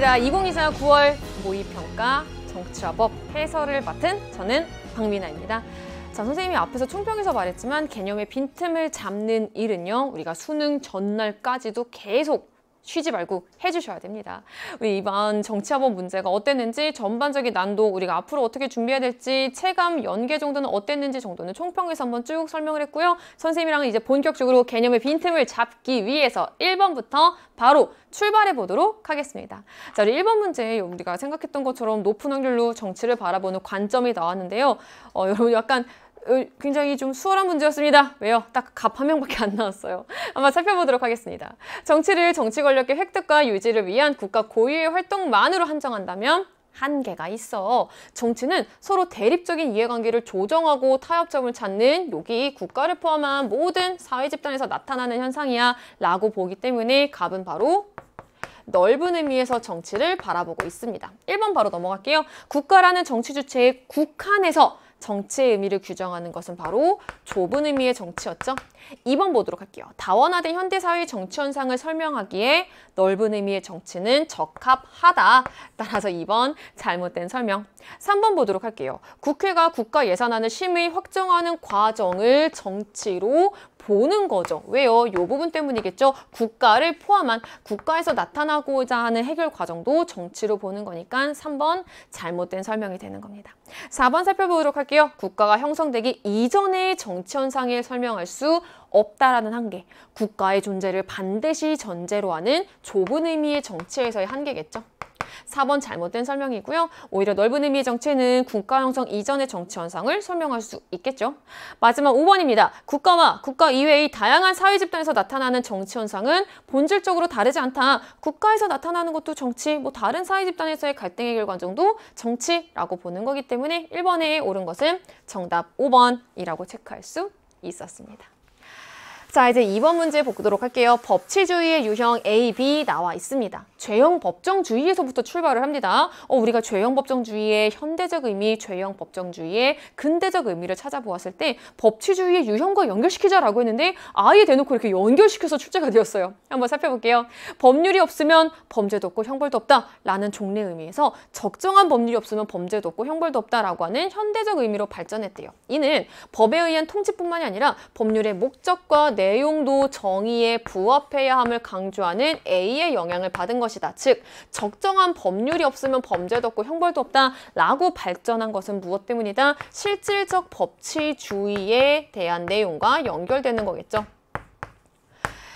반갑습니다. 2024 9월 모의평가 정치와 법 해설을 맡은 저는 박민아입니다. 자, 선생님이 앞에서 총평에서 말했지만 개념의 빈틈을 잡는 일은요, 우리가 수능 전날까지도 계속 쉬지 말고 해주셔야 됩니다. 우리 이번 정치화법 문제가 어땠는지, 전반적인 난도, 우리가 앞으로 어떻게 준비해야 될지, 체감 연계 정도는 어땠는지 정도는 총평에서 한번 쭉 설명을 했고요. 선생님이랑은 이제 본격적으로 개념의 빈틈을 잡기 위해서 1번부터 바로 출발해 보도록 하겠습니다. 자, 우리 1번 문제, 우리가 생각했던 것처럼 높은 확률로 정치를 바라보는 관점이 나왔는데요. 여러분 약간 굉장히 좀 수월한 문제였습니다. 왜요? 딱 갑 한 명밖에 안 나왔어요. 한번 살펴보도록 하겠습니다. 정치를 정치 권력의 획득과 유지를 위한 국가 고유의 활동만으로 한정한다면 한계가 있어. 정치는 서로 대립적인 이해관계를 조정하고 타협점을 찾는, 여기 국가를 포함한 모든 사회 집단에서 나타나는 현상이야 라고 보기 때문에 갑은 바로 넓은 의미에서 정치를 바라보고 있습니다. 1번 바로 넘어갈게요. 국가라는 정치 주체의 국한에서 정치의 의미를 규정하는 것은 바로 좁은 의미의 정치였죠. 2번 보도록 할게요. 다원화된 현대사회의 정치 현상을 설명하기에 넓은 의미의 정치는 적합하다. 따라서 2번 잘못된 설명. 3번 보도록 할게요. 국회가 국가 예산안을 심의 확정하는 과정을 정치로 보는 거죠. 왜요? 이 부분 때문이겠죠. 국가를 포함한, 국가에서 나타나고자 하는 해결 과정도 정치로 보는 거니까 3번 잘못된 설명이 되는 겁니다. 4번 살펴보도록 할게요. 국가가 형성되기 이전의 정치 현상을 설명할 수 없다라는 한계. 국가의 존재를 반드시 전제로 하는 좁은 의미의 정치에서의 한계겠죠. 4번 잘못된 설명이고요. 오히려 넓은 의미의 정치는 국가 형성 이전의 정치 현상을 설명할 수 있겠죠. 마지막 5번입니다. 국가와 국가 이외의 다양한 사회 집단에서 나타나는 정치 현상은 본질적으로 다르지 않다. 국가에서 나타나는 것도 정치, 다른 사회 집단에서의 갈등 해결 과정도 정치라고 보는 거기 때문에 1번에 옳은 것은 정답 5번이라고 체크할 수 있었습니다. 자, 이제 2번 문제 보도록 할게요. 법치주의의 유형 A, B 나와 있습니다. 죄형 법정주의에서부터 출발을 합니다. 우리가 죄형 법정주의의 현대적 의미, 죄형 법정주의의 근대적 의미를 찾아보았을 때 법치주의의 유형과 연결시키자라고 했는데 아예 대놓고 이렇게 연결시켜서 출제가 되었어요. 한번 살펴볼게요. 법률이 없으면 범죄도 없고 형벌도 없다라는 종래 의미에서 적정한 법률이 없으면 범죄도 없고 형벌도 없다라고 하는 현대적 의미로 발전했대요. 이는 법에 의한 통치뿐만이 아니라 법률의 목적과 내용도 정의에 부합해야 함을 강조하는 A의 영향을 받은 것이다. 즉, 적정한 법률이 없으면 범죄도 없고 형벌도 없다라고 발전한 것은 무엇 때문이다? 실질적 법치주의에 대한 내용과 연결되는 거겠죠.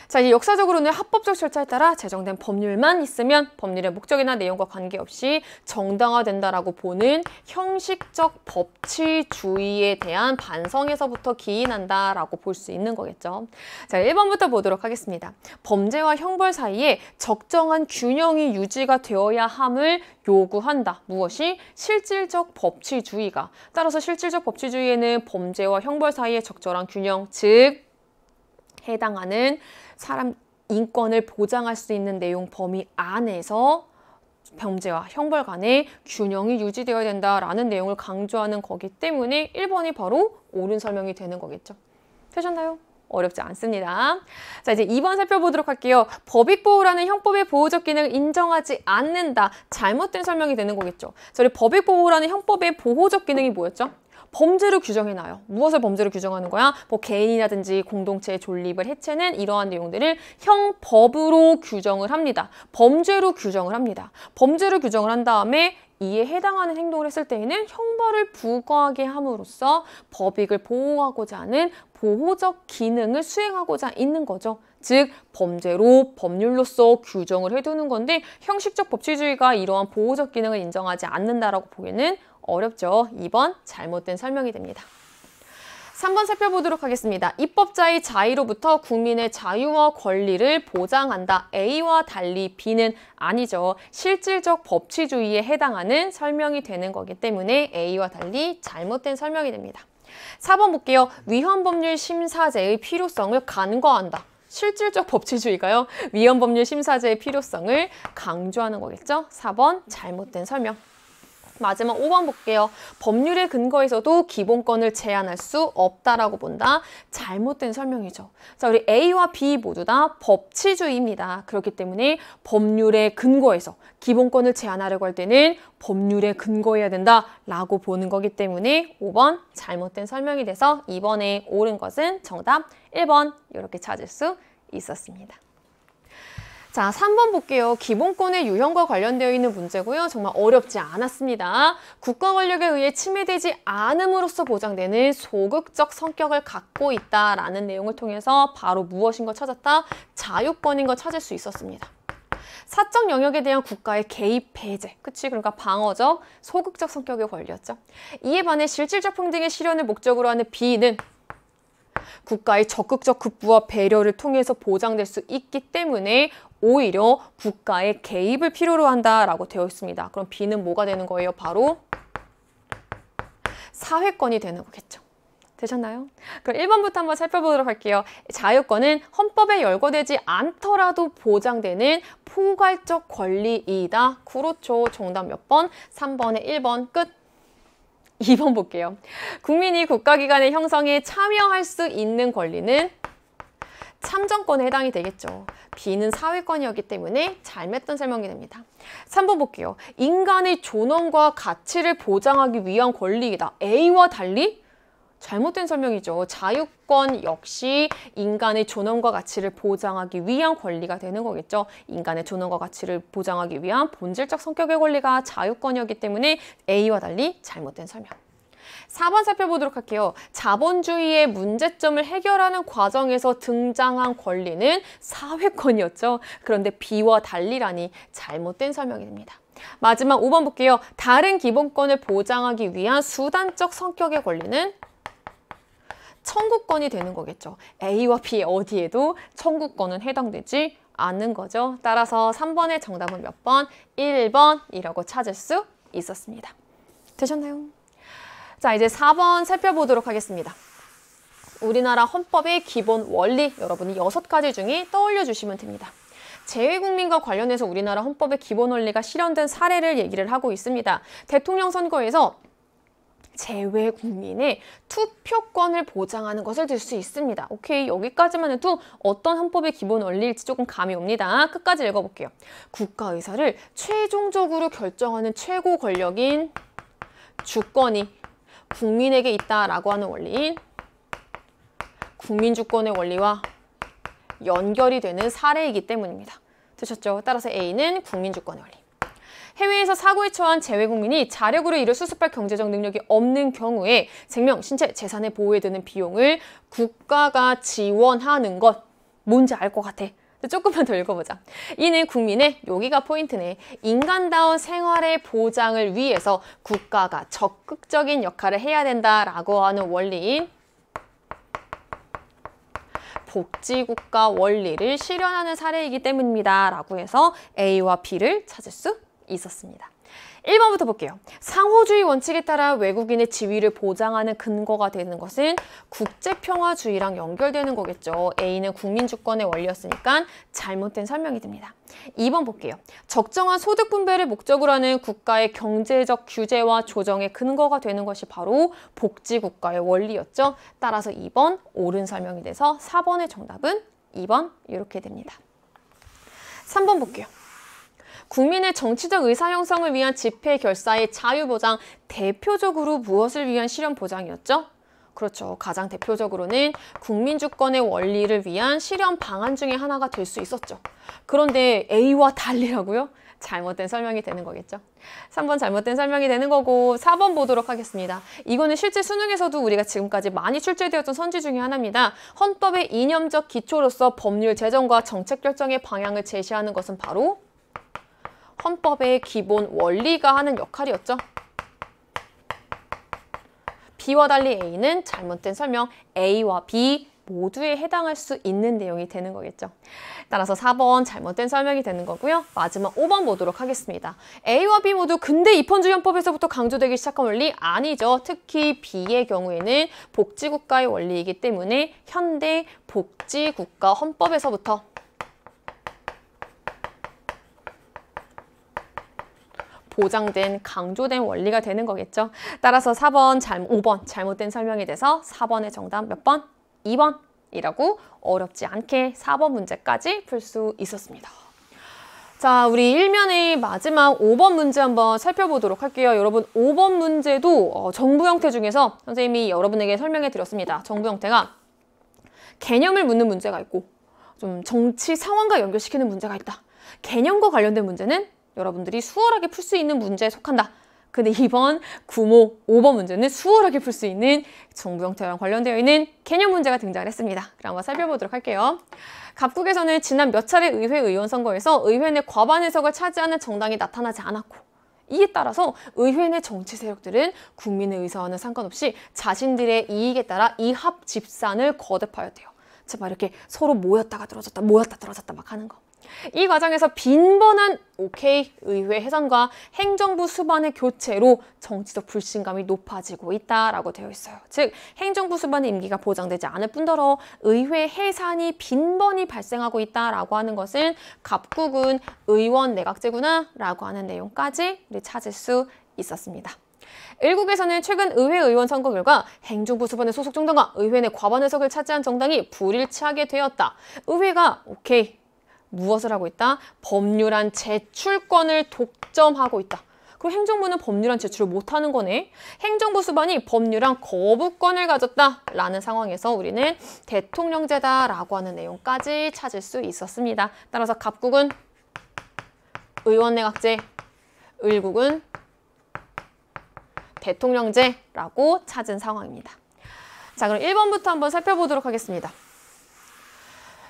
자, 이제 역사적으로는 합법적 절차에 따라 제정된 법률만 있으면 법률의 목적이나 내용과 관계없이 정당화된다라고 보는 형식적 법치주의에 대한 반성에서부터 기인한다라고 볼 수 있는 거겠죠. 자, 1번부터 보도록 하겠습니다. 범죄와 형벌 사이에 적정한 균형이 유지가 되어야 함을 요구한다. 무엇이? 실질적 법치주의가. 따라서 실질적 법치주의에는 범죄와 형벌 사이의 적절한 균형, 즉 해당하는 사람 인권을 보장할 수 있는 내용 범위 안에서 범죄와 형벌 간의 균형이 유지되어야 된다라는 내용을 강조하는 거기 때문에 1번이 바로 옳은 설명이 되는 거겠죠. 되셨나요? 어렵지 않습니다. 자, 이제 2번 살펴보도록 할게요. 법익보호라는 형법의 보호적 기능을 인정하지 않는다. 잘못된 설명이 되는 거겠죠. 저희 법익보호라는 형법의 보호적 기능이 뭐였죠? 범죄를 규정해놔요. 무엇을 범죄로 규정하는 거야? 개인이라든지 공동체의 존립을 해체는 이러한 내용들을 형법으로 규정을 합니다. 범죄로 규정을 합니다. 범죄로 규정을 한 다음에 이에 해당하는 행동을 했을 때에는 형벌을 부과하게 함으로써 법익을 보호하고자 하는 보호적 기능을 수행하고자 있는 거죠. 즉, 범죄로 법률로서 규정을 해두는 건데 형식적 법치주의가 이러한 보호적 기능을 인정하지 않는다라고 보기에는 어렵죠. 2번 잘못된 설명이 됩니다. 3번 살펴보도록 하겠습니다. 입법자의 자의로부터 국민의 자유와 권리를 보장한다. A와 달리 B는 아니죠. 실질적 법치주의에 해당하는 설명이 되는 거기 때문에 A와 달리 잘못된 설명이 됩니다. 4번 볼게요. 위헌법률 심사제의 필요성을 간과한다. 실질적 법치주의가요. 위헌법률 심사제의 필요성을 강조하는 거겠죠. 4번 잘못된 설명. 마지막 5번 볼게요. 법률의 근거에서도 기본권을 제한할 수 없다라고 본다. 잘못된 설명이죠. 자, 우리 A와 B 모두 다 법치주의입니다. 그렇기 때문에 법률의 근거에서 기본권을 제한하려고 할 때는 법률에 근거해야 된다라고 보는 거기 때문에 5번 잘못된 설명이 돼서 2번에 옳은 것은 정답 1번 이렇게 찾을 수 있었습니다. 자, 3번 볼게요. 기본권의 유형과 관련되어 있는 문제고요. 정말 어렵지 않았습니다. 국가 권력에 의해 침해되지 않음으로써 보장되는 소극적 성격을 갖고 있다라는 내용을 통해서 바로 무엇인 거 찾았다? 자유권인 거 찾을 수 있었습니다. 사적 영역에 대한 국가의 개입 배제, 그치? 그러니까 방어적, 소극적 성격의 권리였죠. 이에 반해 실질적 평등의 실현을 목적으로 하는 B는 국가의 적극적 급부와 배려를 통해서 보장될 수 있기 때문에 오히려 국가의 개입을 필요로 한다라고 되어 있습니다. 그럼 B는 뭐가 되는 거예요? 바로 사회권이 되는 거겠죠. 되셨나요? 그럼 1번부터 한번 살펴보도록 할게요. 자유권은 헌법에 열거되지 않더라도 보장되는 포괄적 권리이다. 그렇죠. 정답 몇 번? 3번에 1번 끝. 2번 볼게요. 국민이 국가기관의 형성에 참여할 수 있는 권리는 참정권에 해당이 되겠죠. B는 사회권이었기 때문에 잘못된 설명이 됩니다. 3번 볼게요. 인간의 존엄과 가치를 보장하기 위한 권리이다. A와 달리 잘못된 설명이죠. 자유권 역시 인간의 존엄과 가치를 보장하기 위한 권리가 되는 거겠죠. 인간의 존엄과 가치를 보장하기 위한 본질적 성격의 권리가 자유권이었기 때문에 A와 달리 잘못된 설명. 4번 살펴보도록 할게요. 자본주의의 문제점을 해결하는 과정에서 등장한 권리는 사회권이었죠. 그런데 B와 달리라니 잘못된 설명이 됩니다. 마지막 5번 볼게요. 다른 기본권을 보장하기 위한 수단적 성격의 권리는 청구권이 되는 거겠죠. A와 B 어디에도 청구권은 해당되지 않는 거죠. 따라서 3번의 정답은 몇 번? 1번이라고 찾을 수 있었습니다. 되셨나요? 자, 이제 4번 살펴보도록 하겠습니다. 우리나라 헌법의 기본 원리 여러분이 6가지 중에 떠올려 주시면 됩니다. 재외국민과 관련해서 우리나라 헌법의 기본 원리가 실현된 사례를 얘기를 하고 있습니다. 대통령 선거에서 재외국민의 투표권을 보장하는 것을 들 수 있습니다. 오케이, 여기까지만 해도 어떤 헌법의 기본 원리일지 조금 감이 옵니다. 끝까지 읽어볼게요. 국가 의사를 최종적으로 결정하는 최고 권력인 주권이 국민에게 있다라고 하는 원리인 국민주권의 원리와 연결이 되는 사례이기 때문입니다. 되셨죠? 따라서 A는 국민주권의 원리. 해외에서 사고에 처한 재외국민이 자력으로 이를 수습할 경제적 능력이 없는 경우에 생명, 신체, 재산의 보호에 드는 비용을 국가가 지원하는 것. 뭔지 알 것 같아. 조금만 더 읽어보자. 이는 국민의, 여기가 포인트네. 인간다운 생활의 보장을 위해서 국가가 적극적인 역할을 해야 된다라고 하는 원리인 복지국가 원리를 실현하는 사례이기 때문입니다. 라고 해서 A와 B를 찾을 수 있었습니다. 1번부터 볼게요. 상호주의 원칙에 따라 외국인의 지위를 보장하는 근거가 되는 것은 국제평화주의랑 연결되는 거겠죠. A는 국민주권의 원리였으니까 잘못된 설명이 됩니다. 2번 볼게요. 적정한 소득 분배를 목적으로 하는 국가의 경제적 규제와 조정의 근거가 되는 것이 바로 복지국가의 원리였죠. 따라서 2번 옳은 설명이 돼서 4번의 정답은 2번 이렇게 됩니다. 3번 볼게요. 국민의 정치적 의사 형성을 위한 집회 결사의 자유보장, 대표적으로 무엇을 위한 실현 보장이었죠? 그렇죠. 가장 대표적으로는 국민주권의 원리를 위한 실현 방안 중에 하나가 될 수 있었죠. 그런데 A와 달리라고요? 잘못된 설명이 되는 거겠죠. 3번 잘못된 설명이 되는 거고 4번 보도록 하겠습니다. 이거는 실제 수능에서도 우리가 지금까지 많이 출제되었던 선지 중에 하나입니다. 헌법의 이념적 기초로서 법률 제정과 정책 결정의 방향을 제시하는 것은 바로 헌법의 기본 원리가 하는 역할이었죠. B와 달리 A는 잘못된 설명, A와 B 모두에 해당할 수 있는 내용이 되는 거겠죠. 따라서 4번 잘못된 설명이 되는 거고요. 마지막 5번 보도록 하겠습니다. A와 B 모두 근대 입헌주의 헌법에서부터 강조되기 시작한 원리 아니죠. 특히 B의 경우에는 복지국가의 원리이기 때문에 현대 복지국가 헌법에서부터 보장된, 강조된 원리가 되는 거겠죠. 따라서 5번 잘못된 설명이 돼서 4번의 정답 몇 번? 2번이라고 어렵지 않게 4번 문제까지 풀 수 있었습니다. 자, 우리 1면의 마지막 5번 문제 한번 살펴보도록 할게요. 여러분 5번 문제도 정부 형태 중에서 선생님이 여러분에게 설명해 드렸습니다. 정부 형태가 개념을 묻는 문제가 있고 좀 정치 상황과 연결시키는 문제가 있다. 개념과 관련된 문제는 여러분들이 수월하게 풀 수 있는 문제에 속한다. 근데 이번 구모 5번 문제는 수월하게 풀 수 있는 정부 형태랑 관련되어 있는 개념 문제가 등장을 했습니다. 그럼 한번 살펴보도록 할게요. 갑국에서는 지난 몇 차례 의회 의원 선거에서 의회 내 과반 의석을 차지하는 정당이 나타나지 않았고 이에 따라서 의회 내 정치 세력들은 국민의 의사와는 상관없이 자신들의 이익에 따라 이합 집산을 거듭하였대요. 막 이렇게 서로 모였다가 떨어졌다, 모였다 떨어졌다 막 하는 거. 이 과정에서 빈번한 의회 해산과 행정부 수반의 교체로 정치적 불신감이 높아지고 있다라고 되어 있어요. 즉 행정부 수반의 임기가 보장되지 않을 뿐더러 의회 해산이 빈번히 발생하고 있다라고 하는 것은 갑국은 의원 내각제구나 라고 하는 내용까지 우리 찾을 수 있었습니다. 일국에서는 최근 의회 의원 선거 결과 행정부 수반의 소속 정당과 의회 내 과반 의석을 차지한 정당이 불일치하게 되었다. 의회가 무엇을 하고 있다? 법률안 제출권을 독점하고 있다. 그리고 행정부는 법률안 제출을 못하는 거네. 행정부 수반이 법률안 거부권을 가졌다라는 상황에서 우리는 대통령제다라고 하는 내용까지 찾을 수 있었습니다. 따라서 갑국은 의원내각제, 을국은 대통령제라고 찾은 상황입니다. 자, 그럼 1번부터 한번 살펴보도록 하겠습니다.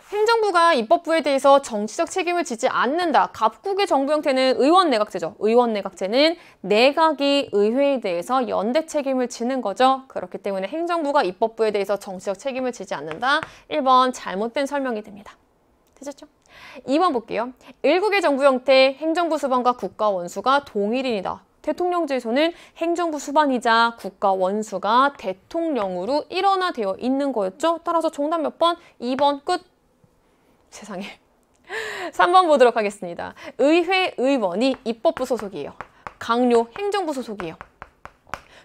행정부가 입법부에 대해서 정치적 책임을 지지 않는다. 갑국의 정부 형태는 의원내각제죠. 의원내각제는 내각이 의회에 대해서 연대 책임을 지는 거죠. 그렇기 때문에 행정부가 입법부에 대해서 정치적 책임을 지지 않는다. 1번 잘못된 설명이 됩니다. 되셨죠? 2번 볼게요. 일국의 정부 형태, 행정부 수반과 국가 원수가 동일인이다. 대통령제에서는 행정부 수반이자 국가 원수가 대통령으로 일원화되어 있는 거였죠. 따라서 정답 몇 번? 2번 끝. 세상에. 3번 보도록 하겠습니다. 의회 의원이 입법부 소속이에요. 강요 행정부 소속이에요.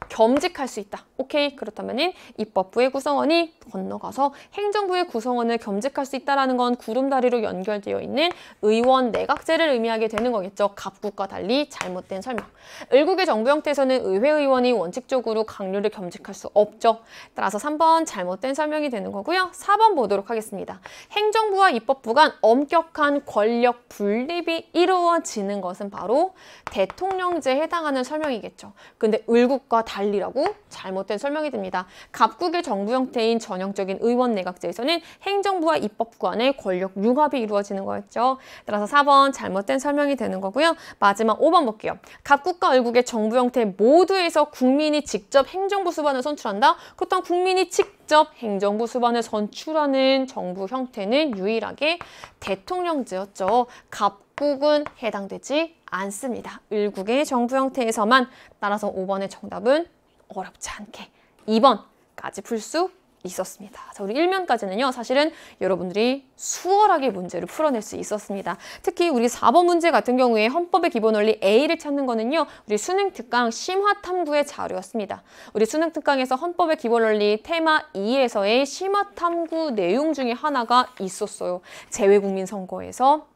겸직할 수 있다. 오케이. 그렇다면 입법부의 구성원이 건너가서 행정부의 구성원을 겸직할 수 있다는 건 구름다리로 연결되어 있는 의원 내각제를 의미하게 되는 거겠죠. 갑국과 달리 잘못된 설명. 을국의 정부 형태에서는 의회 의원이 원칙적으로 강요를 겸직할 수 없죠. 따라서 3번 잘못된 설명이 되는 거고요. 4번 보도록 하겠습니다. 행정부와 입법부 간 엄격한 권력 분립이 이루어지는 것은 바로 대통령제에 해당하는 설명이겠죠. 근데 을국과 달리라고 잘못된 설명이 됩니다. 갑국의 정부 형태인 전형적인 의원 내각제에서는 행정부와 입법부 간의 권력 융합이 이루어지는 거였죠. 따라서 4번 잘못된 설명이 되는 거고요. 마지막 5번 볼게요. 갑국과 을국의 정부 형태 모두에서 국민이 직접 행정부 수반을 선출한다. 그렇다면 국민이 직접 행정부 수반을 선출하는 정부 형태는 유일하게 대통령제였죠. 갑국은 해당되지 않습니다. 을국의 정부 형태에서만. 따라서 5번의 정답은 어렵지 않게 2번까지 풀 수 있었습니다. 자, 우리 1면까지는요. 사실은 여러분들이 수월하게 문제를 풀어낼 수 있었습니다. 특히 우리 4번 문제 같은 경우에 헌법의 기본 원리 A를 찾는 거는요. 우리 수능 특강 심화탐구의 자료였습니다. 우리 수능 특강에서 헌법의 기본 원리 테마 2에서의 심화탐구 내용 중에 하나가 있었어요. 재외국민 선거에서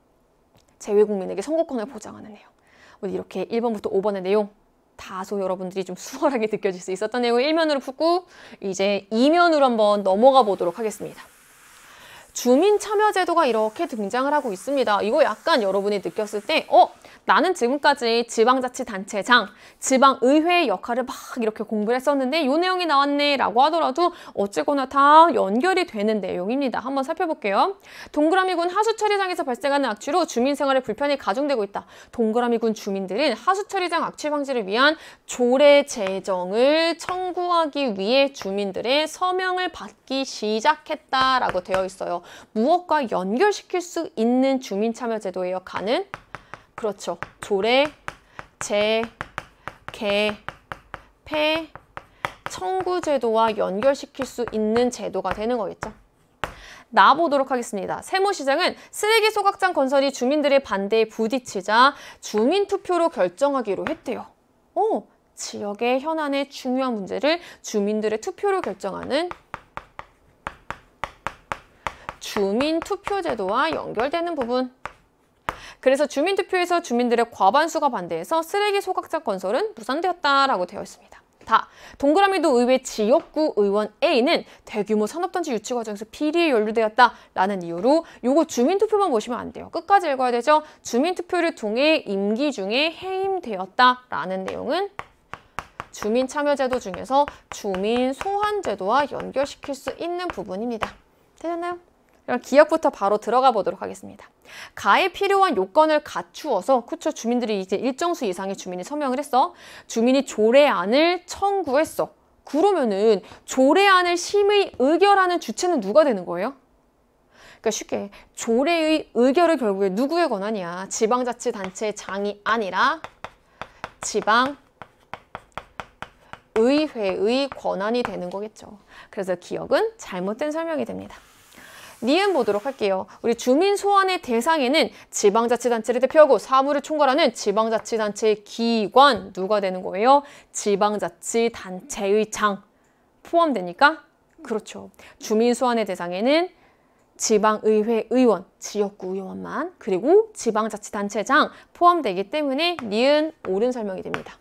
재외국민에게 선거권을 보장하는 내용. 우리 이렇게 1번부터 5번의 내용 다소 여러분들이 좀 수월하게 느껴질 수 있었던 내용을 1면으로 푸고 이제 2면으로 한번 넘어가 보도록 하겠습니다. 주민참여제도가 이렇게 등장을 하고 있습니다. 이거 약간 여러분이 느꼈을 때 나는 지금까지 지방자치단체장, 지방의회의 역할을 막 이렇게 공부를 했었는데 이 내용이 나왔네 라고 하더라도 어쨌거나 다 연결이 되는 내용입니다. 한번 살펴볼게요. 동그라미군 하수처리장에서 발생하는 악취로 주민생활에 불편이 가중되고 있다. 동그라미군 주민들은 하수처리장 악취 방지를 위한 조례 제정을 청구하기 위해 주민들의 서명을 받기 시작했다라고 되어 있어요. 무엇과 연결시킬 수 있는 주민참여제도예요. 가는? 그렇죠. 조례, 제, 개, 폐, 청구제도와 연결시킬 수 있는 제도가 되는 거겠죠. 나보도록 하겠습니다. 세무시장은 쓰레기 소각장 건설이 주민들의 반대에 부딪히자 주민투표로 결정하기로 했대요. 지역의 현안의 중요한 문제를 주민들의 투표로 결정하는 주민투표제도와 연결되는 부분. 그래서 주민투표에서 주민들의 과반수가 반대해서 쓰레기 소각장 건설은 무산되었다라고 되어 있습니다. 동그라미도 의회 지역구 의원 A는 대규모 산업단지 유치 과정에서 비리에 연루되었다라는 이유로 요거 주민투표만 보시면 안 돼요. 끝까지 읽어야 되죠. 주민투표를 통해 임기 중에 해임되었다라는 내용은 주민참여제도 중에서 주민소환제도와 연결시킬 수 있는 부분입니다. 되셨나요? 그럼 기억부터 바로 들어가 보도록 하겠습니다. 가에 필요한 요건을 갖추어서 주민들이 이제 일정 수 이상의 주민이 서명을 했어. 주민이 조례안을 청구했어. 그러면은 조례안을 심의 의결하는 주체는 누가 되는 거예요? 그러니까 쉽게 조례의 의결을 결국에 누구의 권한이야? 지방자치단체장이 아니라 지방의회의 권한이 되는 거겠죠. 그래서 기억은 잘못된 설명이 됩니다. 니은 보도록 할게요. 우리 주민 소환의 대상에는 지방자치단체를 대표하고 사무를 총괄하는 지방자치단체의 기관 누가 되는 거예요? 지방자치단체의 장 포함되니까? 그렇죠. 주민 소환의 대상에는 지방의회 의원, 지역구 의원만 그리고 지방자치단체장 포함되기 때문에 니은 옳은 설명이 됩니다.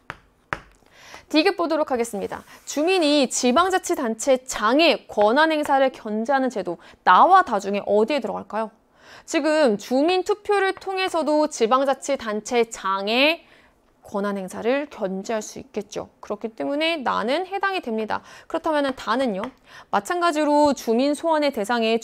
디귿 보도록 하겠습니다. 주민이 지방자치단체장의 권한 행사를 견제하는 제도 나와 다 중에 어디에 들어갈까요? 지금 주민투표를 통해서도 지방자치단체장의 권한 행사를 견제할 수 있겠죠. 그렇기 때문에 나는 해당이 됩니다. 그렇다면 다는요. 마찬가지로 주민 소환의 대상에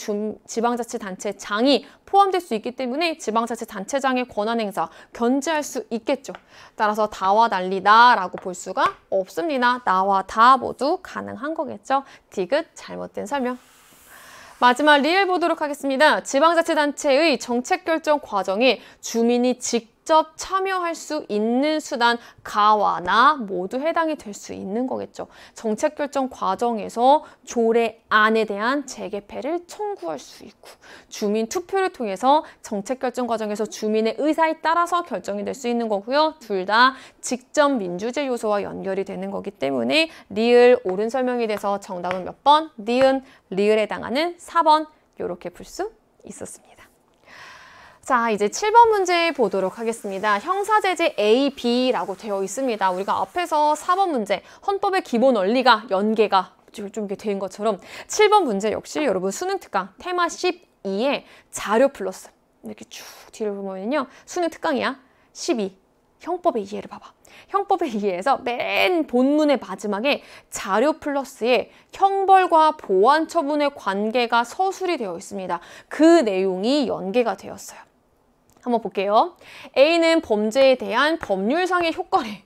지방자치단체장이 포함될 수 있기 때문에 지방자치단체장의 권한 행사 견제할 수 있겠죠. 따라서 다와 달리 나라고 볼 수가 없습니다. 나와 다 모두 가능한 거겠죠. 디귿 잘못된 설명. 마지막 리을 보도록 하겠습니다. 지방자치단체의 정책결정 과정에 주민이 직접 참여할 수 있는 수단 가와 나 모두 해당이 될 수 있는 거겠죠. 정책결정 과정에서 조례안에 대한 재개폐를 청구할 수 있고 주민 투표를 통해서 정책결정 과정에서 주민의 의사에 따라서 결정이 될 수 있는 거고요. 둘 다 직접 민주제 요소와 연결이 되는 거기 때문에 리을 옳은 설명이 돼서 정답은 몇 번? 니은 리을에 해당하는 4번 이렇게 풀 수 있었습니다. 자, 이제 7번 문제 보도록 하겠습니다. 형사제재 A, B라고 되어 있습니다. 우리가 앞에서 4번 문제, 헌법의 기본 원리가 연계가 좀 이렇게 된 것처럼 7번 문제 역시 여러분 수능 특강 테마 12에 자료 플러스 이렇게 쭉 뒤를 보면요. 수능 특강이야. 12, 형법의 이해를 봐봐. 형법의 이해에서 맨 본문의 마지막에 자료 플러스에 형벌과 보완 처분의 관계가 서술이 되어 있습니다. 그 내용이 연계가 되었어요. 한번 볼게요. A는 범죄에 대한 법률상의 효과래.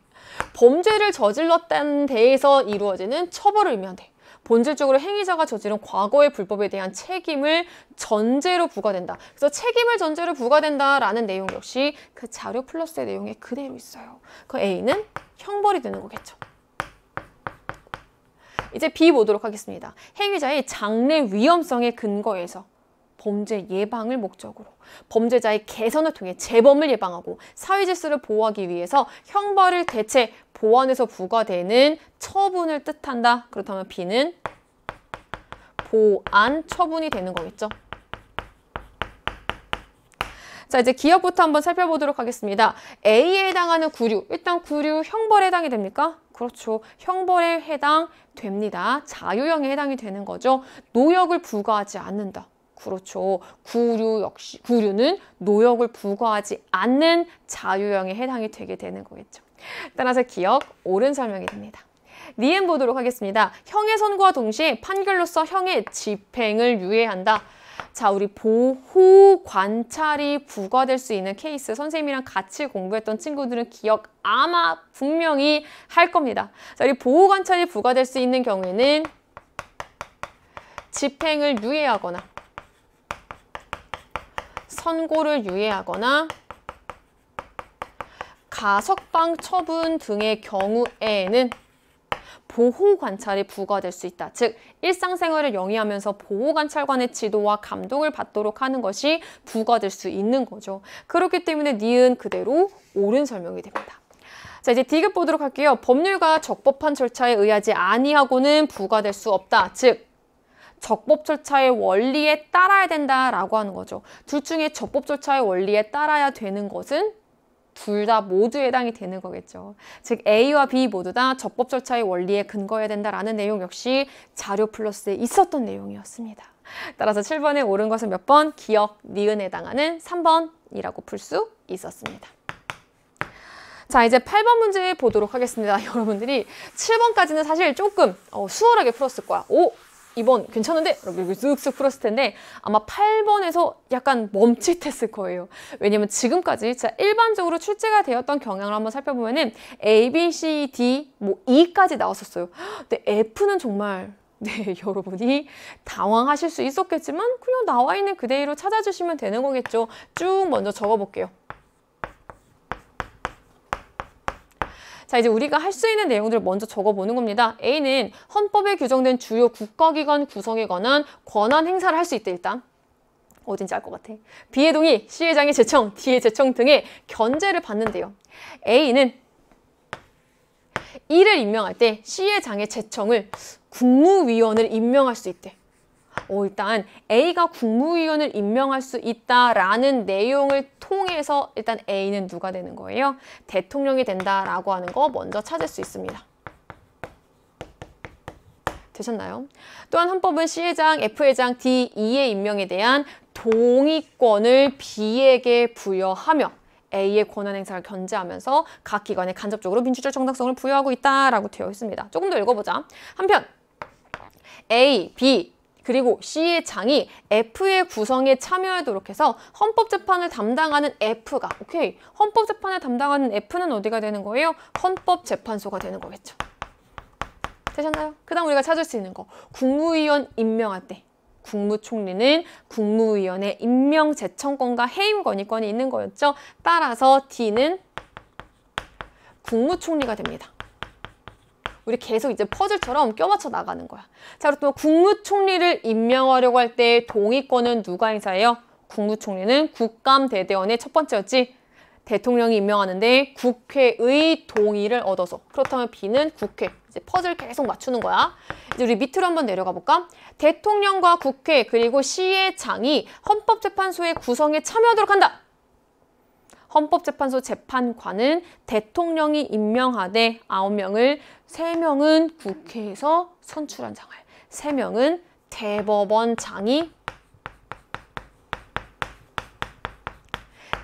범죄를 저질렀다는 데에서 이루어지는 처벌을 의미한대. 본질적으로 행위자가 저지른 과거의 불법에 대한 책임을 전제로 부과된다. 그래서 책임을 전제로 부과된다라는 내용 역시 그 자료 플러스의 내용에 그대로 있어요. 그 A는 형벌이 되는 거겠죠. 이제 B 보도록 하겠습니다. 행위자의 장래 위험성에 근거해서 범죄 예방을 목적으로 범죄자의 개선을 통해 재범을 예방하고 사회 질서를 보호하기 위해서 형벌을 대체 보완해서 부과되는 처분을 뜻한다. 그렇다면 B는 보완 처분이 되는 거겠죠. 자, 이제 기억부터 한번 살펴보도록 하겠습니다. A에 해당하는 구류. 일단 구류 형벌에 해당이 됩니까? 그렇죠. 형벌에 해당됩니다. 자유형에 해당이 되는 거죠. 노역을 부과하지 않는다. 그렇죠. 구류는 노역을 부과하지 않는 자유형에 해당이 되게 되는 거겠죠. 따라서 기억, 옳은 설명이 됩니다. 니은 보도록 하겠습니다. 형의 선고와 동시에 판결로서 형의 집행을 유예한다. 자, 우리 보호 관찰이 부과될 수 있는 케이스 선생님이랑 같이 공부했던 친구들은 기억 아마 분명히 할 겁니다. 자, 우리 보호 관찰이 부과될 수 있는 경우에는 집행을 유예하거나 선고를 유예하거나 가석방 처분 등의 경우에는 보호 관찰이 부과될 수 있다. 즉 일상생활을 영위하면서 보호 관찰관의 지도와 감독을 받도록 하는 것이 부과될 수 있는 거죠. 그렇기 때문에 니은 그대로 옳은 설명이 됩니다. 자, 이제 D급 보도록 할게요. 법률과 적법한 절차에 의하지 아니하고는 부과될 수 없다. 즉 적법 절차의 원리에 따라야 된다라고 하는 거죠. 둘 중에 적법 절차의 원리에 따라야 되는 것은 둘 다 모두 해당이 되는 거겠죠. 즉 A와 B 모두 다 적법 절차의 원리에 근거해야 된다라는 내용 역시 자료 플러스에 있었던 내용이었습니다. 따라서 7번에 옳은 것은 몇 번? 기억, 니은에 해당하는 3번이라고 풀 수 있었습니다. 자, 이제 8번 문제 보도록 하겠습니다. 여러분들이 7번까지는 사실 조금 수월하게 풀었을 거야. 오! 2번 괜찮은데? 이렇게 쓱쓱 풀었을 텐데 아마 8번에서 약간 멈칫했을 거예요. 왜냐면 지금까지 진짜 일반적으로 출제가 되었던 경향을 한번 살펴보면은 A, B, C, D, 뭐 E까지 나왔었어요. 근데 F는 정말 네, 여러분이 당황하실 수 있었겠지만 그냥 나와 있는 그대로 찾아주시면 되는 거겠죠. 쭉 먼저 적어볼게요. 자, 이제 우리가 할 수 있는 내용들을 먼저 적어보는 겁니다. A는 헌법에 규정된 주요 국가기관 구성에 관한 권한 행사를 할 수 있대, 일단. 어딘지 알 것 같아. B의 동의, C의 장의 제청, D의 제청 등의 견제를 받는데요. A는 E를 임명할 때 C의 장의 제청을 국무위원을 임명할 수 있대. 일단 A가 국무위원을 임명할 수 있다라는 내용을 통해서 일단 A는 누가 되는 거예요? 대통령이 된다라고 하는 거 먼저 찾을 수 있습니다. 되셨나요? 또한 헌법은 C의 장, F의 장, D, E의 임명에 대한 동의권을 B에게 부여하며 A의 권한 행사를 견제하면서 각 기관에 간접적으로 민주적 정당성을 부여하고 있다라고 되어 있습니다. 조금 더 읽어보자. 한편 A, B, 그리고 C의 장이 F의 구성에 참여하도록 해서 헌법재판을 담당하는 F가 오케이 헌법재판을 담당하는 F는 어디가 되는 거예요? 헌법재판소가 되는 거겠죠. 되셨나요? 그 다음 우리가 찾을 수 있는 거 국무위원 임명할 때 국무총리는 국무위원의 임명 제청권과 해임 건의권이 있는 거였죠. 따라서 D는 국무총리가 됩니다. 우리 계속 이제 퍼즐처럼 껴맞춰 나가는 거야. 자, 그리고 또 국무총리를 임명하려고 할 때 동의권은 누가 행사해요? 국무총리는 국감대대원의 첫 번째였지. 대통령이 임명하는데 국회의 동의를 얻어서. 그렇다면 B는 국회. 이제 퍼즐 계속 맞추는 거야. 이제 우리 밑으로 한번 내려가 볼까? 대통령과 국회 그리고 C의 장이 헌법재판소의 구성에 참여하도록 한다. 헌법재판소 재판관은 대통령이 임명하되 9명을 3명은 국회에서 선출한 장을 3명은 대법원장이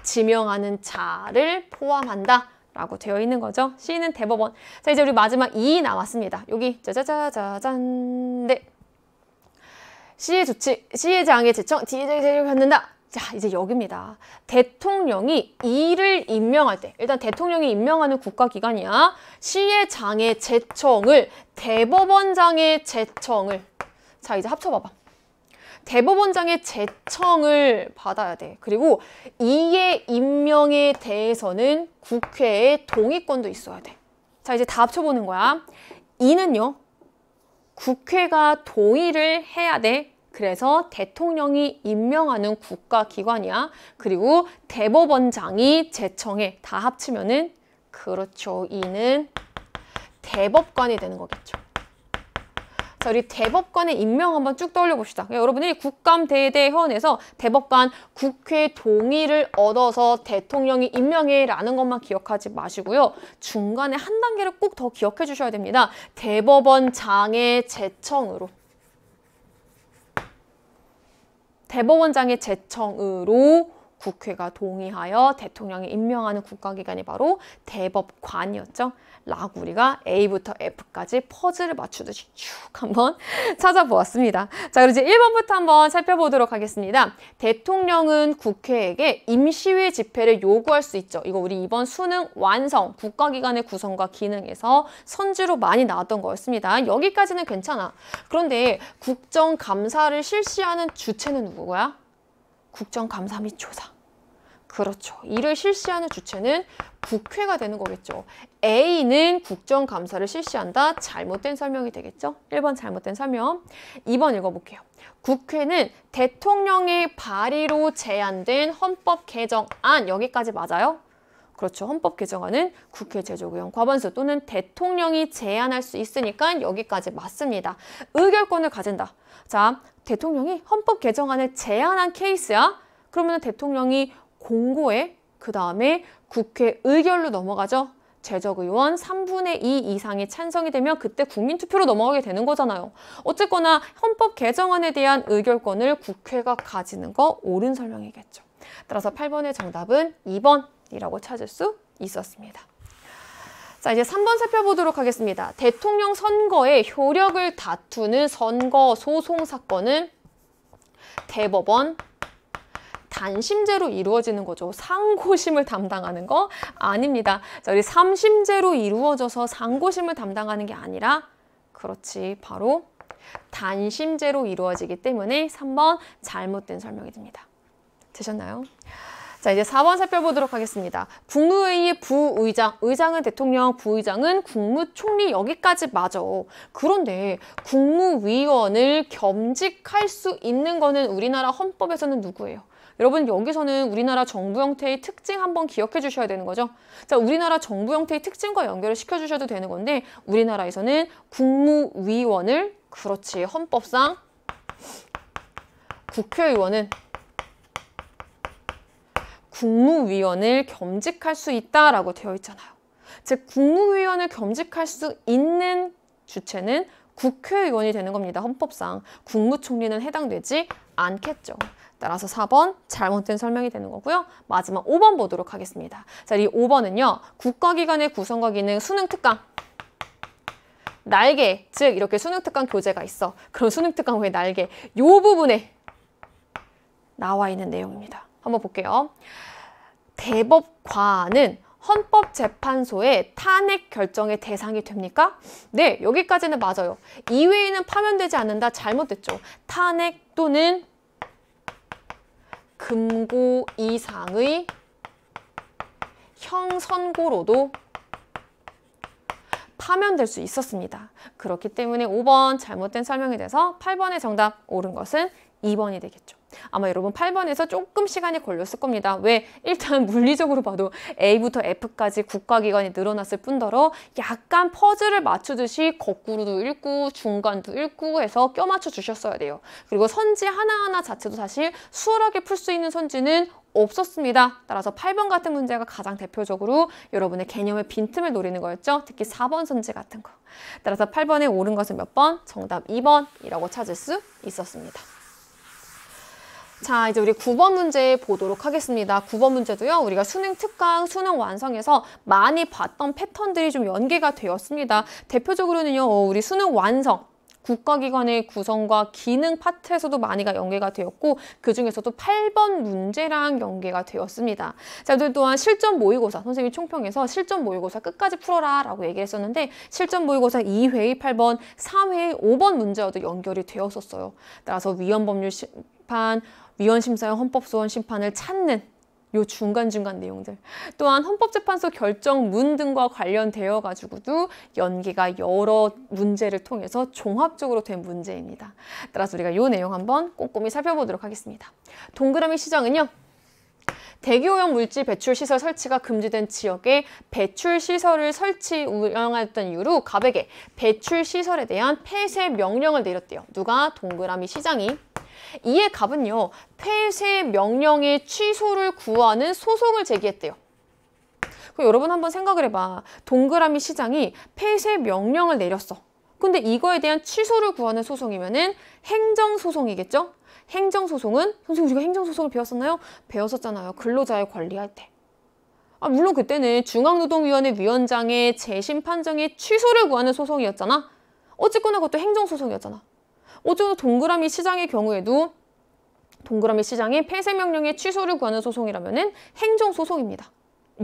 지명하는 자를 포함한다 라고 되어 있는 거죠. C는 대법원. 자, 이제 우리 마지막 2 남았습니다. 여기 짜자자자잔. 네. C의 조치, C의 장의 제청, D의 장의 제청을 갖는다. 자, 이제 여기입니다. 대통령이 E를 임명할 때, 일단 대통령이 임명하는 국가기관이야. C의 장의 제청을, 대법원장의 제청을. 자, 이제 합쳐봐봐. 대법원장의 제청을 받아야 돼. 그리고 E의 임명에 대해서는 국회의 동의권도 있어야 돼. 자, 이제 다 합쳐보는 거야. E는요, 국회가 동의를 해야 돼. 그래서 대통령이 임명하는 국가기관이야. 그리고 대법원장이 제청해. 다 합치면은 그렇죠. E는 대법관이 되는 거겠죠. 자, 우리 대법관의 임명 한번 쭉 떠올려 봅시다. 여러분들이 국감대대헌에서 대법관 국회 동의를 얻어서 대통령이 임명해라는 것만 기억하지 마시고요. 중간에 한 단계를 꼭 더 기억해 주셔야 됩니다. 대법원장의 제청으로. 대법원장의 제청으로 국회가 동의하여 대통령이 임명하는 국가기관이 바로 대법관이었죠. 라고 우리가 A부터 F까지 퍼즐을 맞추듯이 쭉 한번 찾아보았습니다. 자, 그럼 이제 1번부터 한번 살펴보도록 하겠습니다. 대통령은 국회에게 임시회 집회를 요구할 수 있죠. 이거 우리 이번 수능 완성, 국가기관의 구성과 기능에서 선지로 많이 나왔던 거였습니다. 여기까지는 괜찮아. 그런데 국정감사를 실시하는 주체는 누구야? 국정감사 및 조사. 그렇죠. 이를 실시하는 주체는 국회가 되는 거겠죠. A는 국정감사를 실시한다. 잘못된 설명이 되겠죠. 1번 잘못된 설명. 2번 읽어볼게요. 국회는 대통령의 발의로 제안된 헌법 개정안, 여기까지 맞아요? 그렇죠. 헌법 개정안은 국회 제조구역 과반수 또는 대통령이 제안할 수 있으니까 여기까지 맞습니다. 의결권을 가진다. 자, 대통령이 헌법 개정안을 제안한 케이스야. 그러면 대통령이 공고해. 그 다음에 국회 의결로 넘어가죠. 제적의원 3분의 2 이상이 찬성이 되면 그때 국민투표로 넘어가게 되는 거잖아요. 어쨌거나 헌법 개정안에 대한 의결권을 국회가 가지는 거 옳은 설명이겠죠. 따라서 8번의 정답은 2번이라고 찾을 수 있었습니다. 자, 이제 3번 살펴보도록 하겠습니다. 대통령 선거의 효력을 다투는 선거 소송 사건은 대법원 단심제로 이루어지는 거죠. 상고심을 담당하는 거 아닙니다. 자, 우리 3심제로 이루어져서 상고심을 담당하는 게 아니라 그렇지, 바로 단심제로 이루어지기 때문에 3번 잘못된 설명이 됩니다. 되셨나요? 자, 이제 4번 살펴보도록 하겠습니다. 국무회의 부의장, 의장은 대통령, 부의장은 국무총리, 여기까지 맞아. 그런데 국무위원을 겸직할 수 있는 거는 우리나라 헌법에서는 누구예요? 여러분, 여기서는 우리나라 정부 형태의 특징 한번 기억해 주셔야 되는 거죠. 자, 우리나라 정부 형태의 특징과 연결을 시켜주셔도 되는 건데 우리나라에서는 국무위원을, 그렇지, 헌법상 국회의원은 국무위원을 겸직할 수 있다라고 되어 있잖아요. 즉, 국무위원을 겸직할 수 있는 주체는 국회의원이 되는 겁니다. 헌법상. 국무총리는 해당되지 않겠죠. 따라서 4번 잘못된 설명이 되는 거고요. 마지막 5번 보도록 하겠습니다. 자, 이 5번은요. 국가기관의 구성과 기능, 수능특강. 날개, 즉 이렇게 수능특강 교재가 있어. 그럼 수능특강 왜 날개? 이 부분에 나와 있는 내용입니다. 한번 볼게요. 대법관은 헌법재판소의 탄핵 결정의 대상이 됩니까? 네, 여기까지는 맞아요. 이외에는 파면되지 않는다. 잘못됐죠. 탄핵 또는 금고 이상의 형선고로도 파면될 수 있었습니다. 그렇기 때문에 5번 잘못된 설명이 돼서 8번의 정답 옳은 것은 2번이 되겠죠. 아마 여러분 8번에서 조금 시간이 걸렸을 겁니다. 왜? 일단 물리적으로 봐도 A부터 F까지 국가기관이 늘어났을 뿐더러 약간 퍼즐을 맞추듯이 거꾸로도 읽고 중간도 읽고 해서 껴맞춰 주셨어야 돼요. 그리고 선지 하나하나 자체도 사실 수월하게 풀 수 있는 선지는 없었습니다. 따라서 8번 같은 문제가 가장 대표적으로 여러분의 개념의 빈틈을 노리는 거였죠. 특히 4번 선지 같은 거. 따라서 8번에 옳은 것은 몇 번? 정답 2번이라고 찾을 수 있었습니다. 자, 이제 우리 9번 문제 보도록 하겠습니다. 9번 문제도요, 우리가 수능 특강, 수능 완성에서 많이 봤던 패턴들이 좀 연계가 되었습니다. 대표적으로는요, 우리 수능 완성, 국가기관의 구성과 기능 파트에서도 많이가 연계가 되었고 그 중에서도 8번 문제랑 연계가 되었습니다. 자, 또 또한 실전 모의고사, 선생님이 총평에서 실전 모의고사 끝까지 풀어라 라고 얘기했었는데 실전 모의고사 2회의 8번, 3회의 5번 문제와도 연결이 되었었어요. 따라서 위헌법률 심판, 위헌심사형 헌법소원 심판을 찾는 요 중간중간 내용들, 또한 헌법재판소 결정문 등과 관련되어 가지고도 연계가 여러 문제를 통해서 종합적으로 된 문제입니다. 따라서 우리가 요 내용 한번 꼼꼼히 살펴보도록 하겠습니다. 동그라미 시장은요, 대기오염 물질 배출 시설 설치가 금지된 지역에 배출 시설을 설치 운영했던 이유로 갑에게 배출 시설에 대한 폐쇄 명령을 내렸대요. 누가? 동그라미 시장이. 이에 갑은요, 폐쇄 명령의 취소를 구하는 소송을 제기했대요. 그럼 여러분 한번 생각을 해봐. 동그라미 시장이 폐쇄 명령을 내렸어. 근데 이거에 대한 취소를 구하는 소송이면은 행정소송이겠죠? 행정소송은, 선생님 우리가 행정소송을 배웠었나요? 배웠었잖아요. 근로자의 관리할 때. 물론 그때는 중앙노동위원회 위원장의 재심 판정의 취소를 구하는 소송이었잖아. 어쨌거나 그것도 행정소송이었잖아. 어쩌면 동그라미 시장의 경우에도 동그라미 시장의 폐쇄 명령의 취소를 구하는 소송이라면은 행정소송입니다.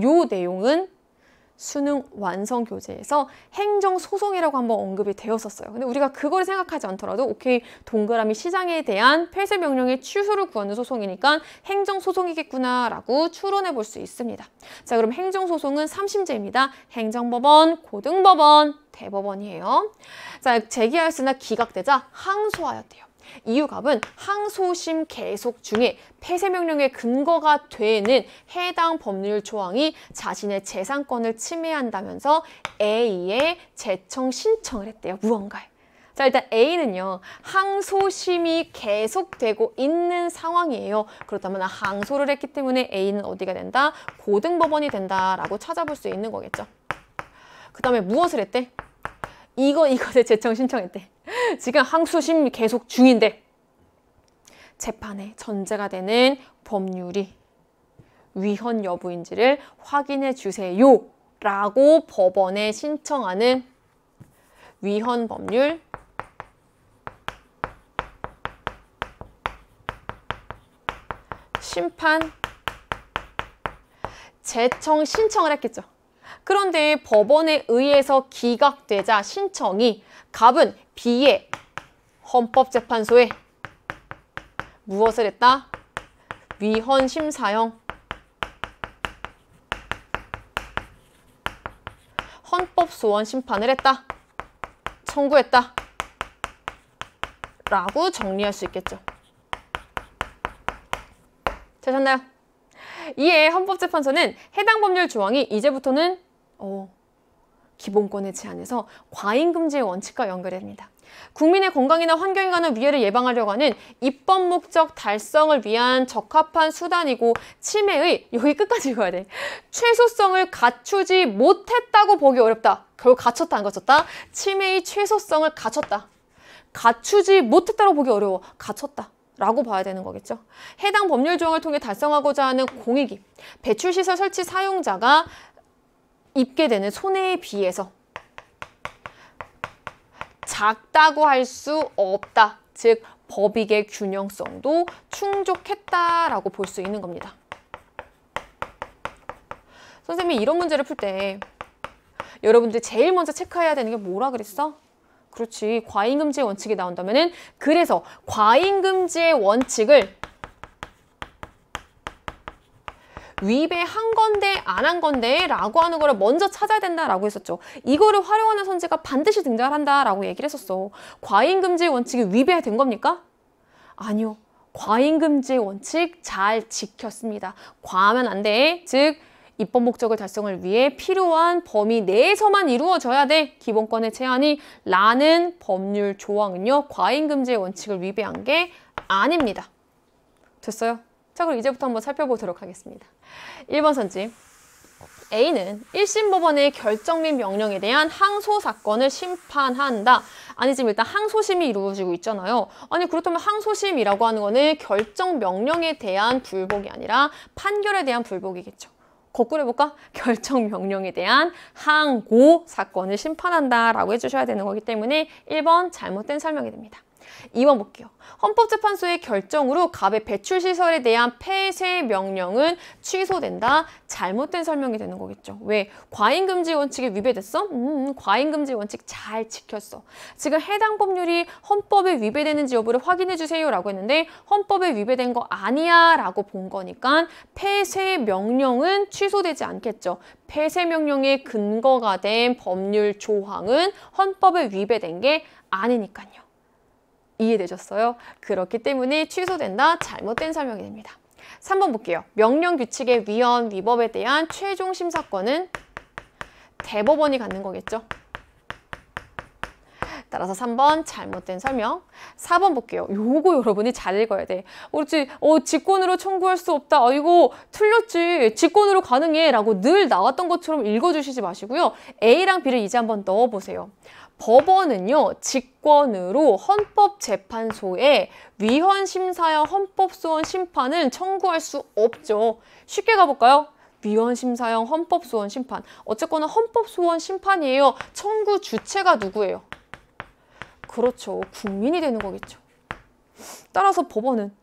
요 내용은 수능 완성 교재에서 행정소송이라고 한번 언급이 되었었어요. 근데 우리가 그걸 생각하지 않더라도 오케이, 동그라미 시장에 대한 폐쇄 명령의 취소를 구하는 소송이니까 행정소송이겠구나 라고 추론해 볼 수 있습니다. 자, 그럼 행정소송은 3심제입니다. 행정법원, 고등법원, 대법원이에요. 자, 제기하였으나 기각되자 항소하였대요. 이유값은 항소심 계속 중에 폐쇄 명령의 근거가 되는 해당 법률 조항이 자신의 재산권을 침해한다면서 A에 재청 신청을 했대요. 무언가에. 자, 일단 A는요, 항소심이 계속되고 있는 상황이에요. 그렇다면 항소를 했기 때문에 A는 어디가 된다? 고등법원이 된다라고 찾아볼 수 있는 거겠죠. 그 다음에 무엇을 했대? 이것에 재청 신청했대. 지금 항소심 계속 중인데 재판에 전제가 되는 법률이 위헌 여부인지를 확인해 주세요 라고 법원에 신청하는 위헌 법률 심판 재청 신청을 했겠죠. 그런데 법원에 의해서 기각되자 신청이 갑은 B의 헌법재판소에 무엇을 했다? 위헌 심사형 헌법소원 심판을 했다. 청구했다. 라고 정리할 수 있겠죠. 되셨나요? 이에 헌법재판소는 해당 법률 조항이 이제부터는 기본권의 제한에서 과잉금지의 원칙과 연결됩니다. 국민의 건강이나 환경에 관한 위해를 예방하려고 하는 입법 목적 달성을 위한 적합한 수단이고 침해의, 여기 끝까지 읽어야 돼, 최소성을 갖추지 못했다고 보기 어렵다. 결국 갖췄다 안 갖췄다? 침해의 최소성을 갖췄다. 갖추지 못했다고 보기 어려워. 갖췄다. 라고 봐야 되는 거겠죠. 해당 법률 조항을 통해 달성하고자 하는 공익이 배출시설 설치 사용자가 입게 되는 손해에 비해서 작다고 할 수 없다. 즉 법익의 균형성도 충족했다라고 볼 수 있는 겁니다. 선생님이 이런 문제를 풀 때 여러분들이 제일 먼저 체크해야 되는 게 뭐라 그랬어? 그렇지, 과잉금지의 원칙이 나온다면은, 그래서 과잉금지의 원칙을 위배한 건데 안 한 건데 라고 하는 거를 먼저 찾아야 된다라고 했었죠. 이거를 활용하는 선지가 반드시 등장을 한다라고 얘기를 했었어. 과잉금지의 원칙이 위배된 겁니까? 아니요. 과잉금지의 원칙 잘 지켰습니다. 과하면 안 돼. 즉 입법 목적을 달성을 위해 필요한 범위 내에서만 이루어져야 돼. 기본권의 제한이 라는 법률 조항은요, 과잉금지의 원칙을 위배한 게 아닙니다. 됐어요? 자, 그럼 이제부터 한번 살펴보도록 하겠습니다. 1번 선지. A는 1심 법원의 결정 및 명령에 대한 항소 사건을 심판한다. 아니, 지금 일단 항소심이 이루어지고 있잖아요. 아니, 그렇다면 항소심이라고 하는 거는 결정 명령에 대한 불복이 아니라 판결에 대한 불복이겠죠. 거꾸로 해볼까? 결정 명령에 대한 항고 사건을 심판한다라고 해주셔야 되는 거기 때문에 1번 잘못된 설명이 됩니다. 2번 볼게요. 헌법재판소의 결정으로 갑의 배출시설에 대한 폐쇄 명령은 취소된다. 잘못된 설명이 되는 거겠죠. 왜? 과잉금지 원칙이 위배됐어? 과잉금지 원칙 잘 지켰어. 지금 해당 법률이 헌법에 위배되는지 여부를 확인해 주세요 라고 했는데 헌법에 위배된 거 아니야 라고 본 거니까 폐쇄 명령은 취소되지 않겠죠. 폐쇄 명령의 근거가 된 법률 조항은 헌법에 위배된 게 아니니까요. 이해되셨어요? 그렇기 때문에 취소된다. 잘못된 설명이 됩니다. 3번 볼게요. 명령 규칙의 위헌, 위법에 대한 최종 심사권은 대법원이 갖는 거겠죠. 따라서 3번 잘못된 설명. 4번 볼게요. 요거 여러분이 잘 읽어야 돼. 그렇지. 직권으로 청구할 수 없다. 이거 틀렸지. 직권으로 가능해. 라고 늘 나왔던 것처럼 읽어주시지 마시고요. A랑 B를 이제 한번 넣어보세요. 법원은요, 직권으로 헌법재판소에 위헌심사형 헌법소원 심판은 청구할 수 없죠. 쉽게 가볼까요? 위헌심사형 헌법소원 심판. 어쨌거나 헌법소원 심판이에요. 청구 주체가 누구예요? 그렇죠. 국민이 되는 거겠죠. 따라서 법원은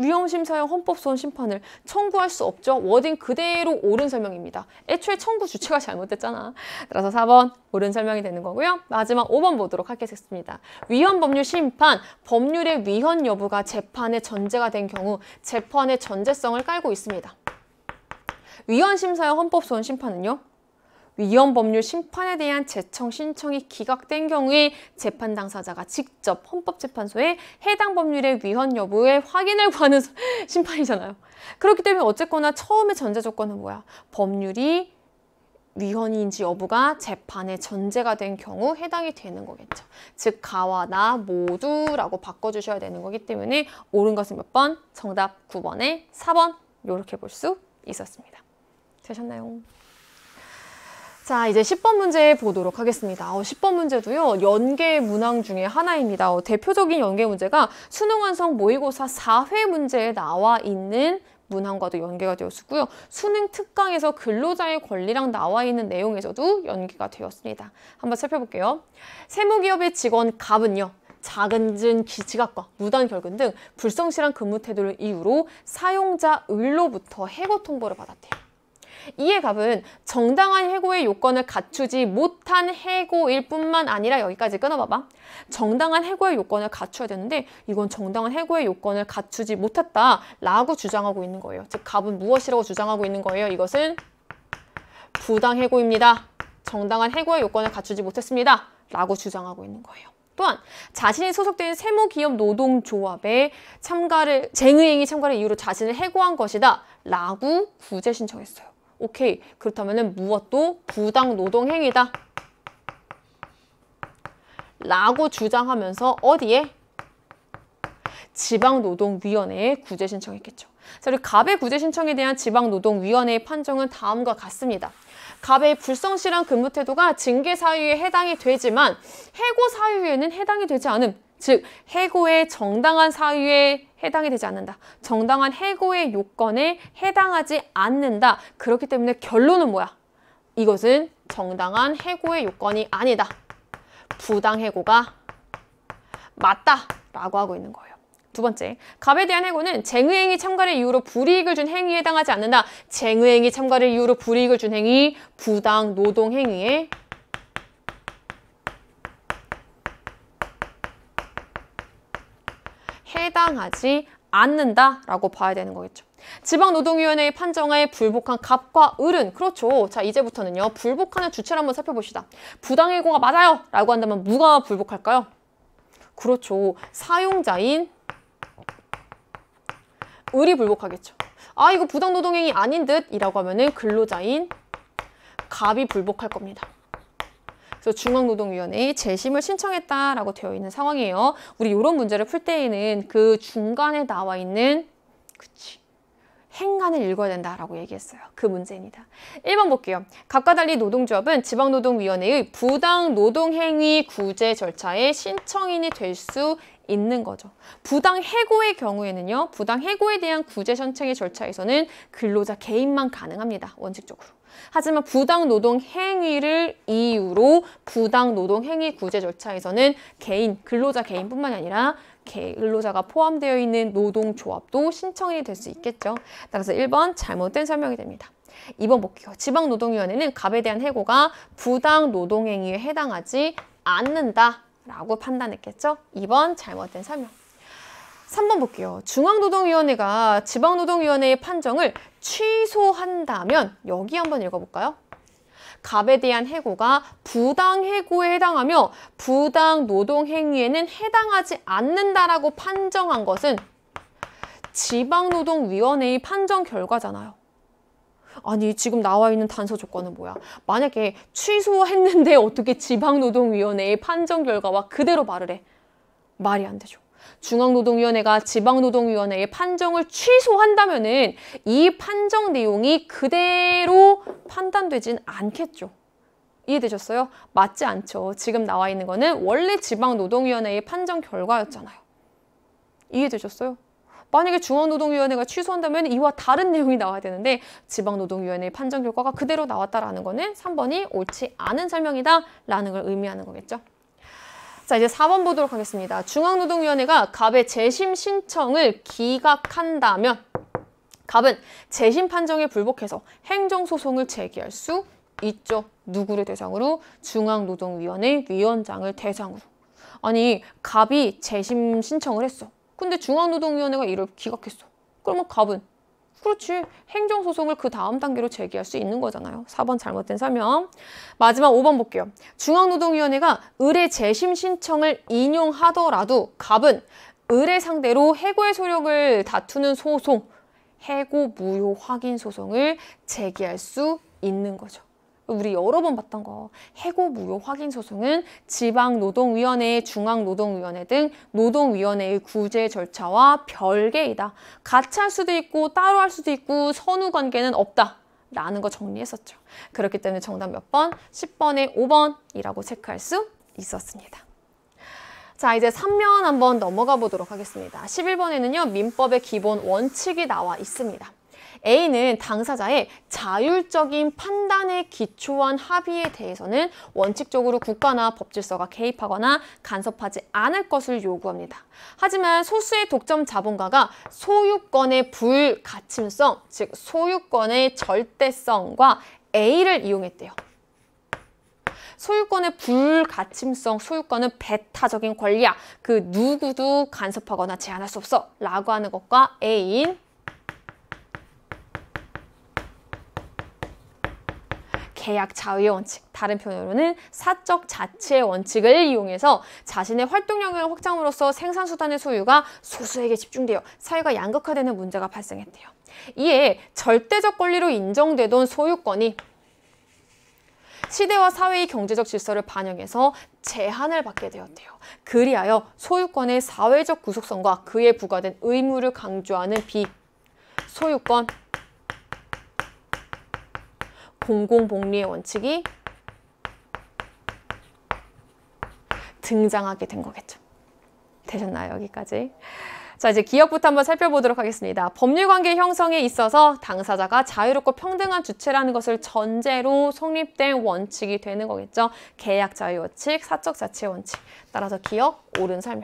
위헌심사형 헌법소원 심판을 청구할 수 없죠. 워딩 그대로 옳은 설명입니다. 애초에 청구 주체가 잘못됐잖아. 따라서 4번 옳은 설명이 되는 거고요. 마지막 5번 보도록 하겠습니다. 위헌 법률 심판, 법률의 위헌 여부가 재판의 전제가 된 경우 재판의 전제성을 깔고 있습니다. 위헌심사형 헌법소원 심판은요. 위헌 법률 심판에 대한 재청 신청이 기각된 경우에 재판 당사자가 직접 헌법재판소에 해당 법률의 위헌 여부의 확인을 구하는 심판이잖아요. 그렇기 때문에 어쨌거나 처음에 전제 조건은 뭐야? 법률이 위헌인지 여부가 재판의 전제가 된 경우 해당이 되는 거겠죠. 즉 가와 나 모두라고 바꿔주셔야 되는 거기 때문에 옳은 것은 몇 번? 정답 9번에 4번 이렇게 볼 수 있었습니다. 되셨나요? 자, 이제 10번 문제 보도록 하겠습니다. 10번 문제도요, 연계 문항 중에 하나입니다. 대표적인 연계 문제가 수능 완성 모의고사 4회 문제에 나와 있는 문항과도 연계가 되었고요. 수능 특강에서 근로자의 권리랑 나와 있는 내용에서도 연계가 되었습니다. 한번 살펴볼게요. 세무기업의 직원 갑은요. 작은 지각과 무단 결근 등 불성실한 근무 태도를 이유로 사용자 을로부터 해고 통보를 받았대요. 이에 갑은 정당한 해고의 요건을 갖추지 못한 해고일 뿐만 아니라 여기까지 끊어봐봐. 정당한 해고의 요건을 갖춰야 되는데 이건 정당한 해고의 요건을 갖추지 못했다라고 주장하고 있는 거예요. 즉 갑은 무엇이라고 주장하고 있는 거예요? 이것은 부당해고입니다. 정당한 해고의 요건을 갖추지 못했습니다. 라고 주장하고 있는 거예요. 또한 자신이 소속된 세무기업 노동조합에 쟁의행위 참가를 이유로 자신을 해고한 것이다 라고 구제 신청했어요. 오케이. 그렇다면 무엇도 부당 노동행위다 라고 주장하면서 어디에? 지방노동위원회에 구제 신청했겠죠. 자, 그리고 갑의 구제 신청에 대한 지방노동위원회의 판정은 다음과 같습니다. 갑의 불성실한 근무 태도가 징계 사유에 해당이 되지만 해고 사유에는 해당이 되지 않음. 즉 해고의 정당한 사유에 해당이 되지 않는다. 정당한 해고의 요건에 해당하지 않는다. 그렇기 때문에 결론은 뭐야? 이것은 정당한 해고의 요건이 아니다. 부당해고가 맞다라고 하고 있는 거예요. 두 번째, 갑에 대한 해고는 쟁의행위 참가를 이유로 불이익을 준 행위에 해당하지 않는다. 쟁의행위 참가를 이유로 불이익을 준 행위, 부당 노동행위에 해당하지 않는다라고 봐야 되는 거겠죠. 지방노동위원회의 판정에 불복한 갑과 을은 그렇죠. 자, 이제부터는요. 불복하는 주체를 한번 살펴봅시다. 부당해고가 맞아요 라고 한다면 누가 불복할까요? 그렇죠. 사용자인 을이 불복하겠죠. 아, 이거 부당노동행위 아닌 듯 이라고 하면은 근로자인 갑이 불복할 겁니다. 그래서 중앙노동위원회에 재심을 신청했다라고 되어 있는 상황이에요. 우리 이런 문제를 풀 때에는 그 중간에 나와 있는 행간을 읽어야 된다라고 얘기했어요. 그 문제입니다. 1번 볼게요. 갑과 달리 노동조합은 지방노동위원회의 부당노동행위 구제 절차에 신청인이 될 수 있는 거죠. 부당해고의 경우에는요. 부당해고에 대한 구제 신청의 절차에서는 근로자 개인만 가능합니다. 원칙적으로. 하지만 부당노동행위를 이유로 부당노동행위 구제 절차에서는 근로자 개인뿐만 아니라 근로자가 포함되어 있는 노동조합도 신청이 될 수 있겠죠. 따라서 1번 잘못된 설명이 됩니다. 2번 볼게요. 지방노동위원회는 갑에 대한 해고가 부당노동행위에 해당하지 않는다라고 판단했겠죠. 2번 잘못된 설명. 3번 볼게요. 중앙노동위원회가 지방노동위원회의 판정을 취소한다면 여기 한번 읽어볼까요? 갑에 대한 해고가 부당해고에 해당하며 부당노동행위에는 해당하지 않는다라고 판정한 것은 지방노동위원회의 판정 결과잖아요. 아니 지금 나와 있는 단서 조건은 뭐야? 만약에 취소했는데 어떻게 지방노동위원회의 판정 결과와 그대로 말을 해? 말이 안 되죠. 중앙노동위원회가 지방노동위원회의 판정을 취소한다면은 이 판정 내용이 그대로 판단되진 않겠죠. 이해되셨어요? 맞지 않죠. 지금 나와 있는 거는 원래 지방노동위원회의 판정 결과였잖아요. 이해되셨어요? 만약에 중앙노동위원회가 취소한다면 이와 다른 내용이 나와야 되는데 지방노동위원회의 판정 결과가 그대로 나왔다라는 거는 3번이 옳지 않은 설명이다 라는 걸 의미하는 거겠죠. 자, 이제 4번 보도록 하겠습니다. 중앙노동위원회가 갑의 재심 신청을 기각한다면 갑은 재심 판정에 불복해서 행정소송을 제기할 수 있죠. 누구를 대상으로? 중앙노동위원회 위원장을 대상으로. 아니, 갑이 재심 신청을 했어. 근데 중앙노동위원회가 이를 기각했어. 그러면 갑은 그렇지. 행정소송을 그 다음 단계로 제기할 수 있는 거잖아요. 4번 잘못된 설명. 마지막 5번 볼게요. 중앙노동위원회가 의뢰 재심 신청을 인용하더라도 갑은 의뢰 상대로 해고의 소력을 다투는 소송, 해고 무효 확인 소송을 제기할 수 있는 거죠. 우리 여러 번 봤던 거. 해고 무효 확인 소송은 지방노동위원회, 중앙노동위원회 등 노동위원회의 구제 절차와 별개이다. 같이 할 수도 있고 따로 할 수도 있고 선후 관계는 없다. 라는 거 정리했었죠. 그렇기 때문에 정답 몇 번? 10번에 5번이라고 체크할 수 있었습니다. 자, 이제 3면 한번 넘어가 보도록 하겠습니다. 11번에는요. 민법의 기본 원칙이 나와 있습니다. A는 당사자의 자율적인 판단에 기초한 합의에 대해서는 원칙적으로 국가나 법질서가 개입하거나 간섭하지 않을 것을 요구합니다. 하지만 소수의 독점 자본가가 소유권의 불가침성, 즉 소유권의 절대성과 A를 이용했대요. 소유권의 불가침성, 소유권은 배타적인 권리야. 그 누구도 간섭하거나 제한할 수 없어. 라고 하는 것과 A인 계약 자유의 원칙, 다른 표현으로는 사적 자치의 원칙을 이용해서 자신의 활동 영역을 확장으로써 생산수단의 소유가 소수에게 집중되어 사회가 양극화되는 문제가 발생했대요. 이에 절대적 권리로 인정되던 소유권이 시대와 사회의 경제적 질서를 반영해서 제한을 받게 되었대요. 그리하여 소유권의 사회적 구속성과 그에 부과된 의무를 강조하는 비소유권 공공복리의 원칙이 등장하게 된 거겠죠. 되셨나요? 여기까지. 자, 이제 기억부터 한번 살펴보도록 하겠습니다. 법률관계 형성에 있어서 당사자가 자유롭고 평등한 주체라는 것을 전제로 성립된 원칙이 되는 거겠죠. 계약 자유 원칙, 사적 자치의 원칙. 따라서 기억, 옳은 설명.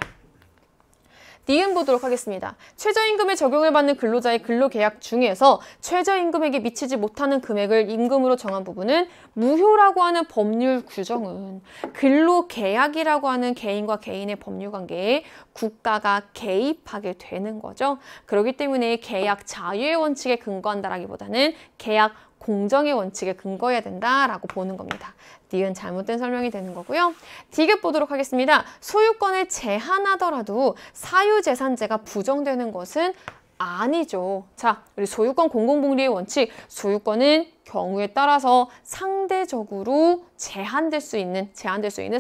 니은 보도록 하겠습니다. 최저임금에 적용을 받는 근로자의 근로계약 중에서 최저임금액에 미치지 못하는 금액을 임금으로 정한 부분은 무효라고 하는 법률 규정은 근로계약이라고 하는 개인과 개인의 법률관계에 국가가 개입하게 되는 거죠. 그렇기 때문에 계약 자유의 원칙에 근거한다라기보다는 계약 공정의 원칙에 근거해야 된다라고 보는 겁니다. 니은 잘못된 설명이 되는 거고요. 디귿 보도록 하겠습니다. 소유권을 제한하더라도 사유재산제가 부정되는 것은 아니죠. 자, 우리 소유권 공공복리의 원칙, 소유권은 경우에 따라서 상대적으로 제한될 수 있는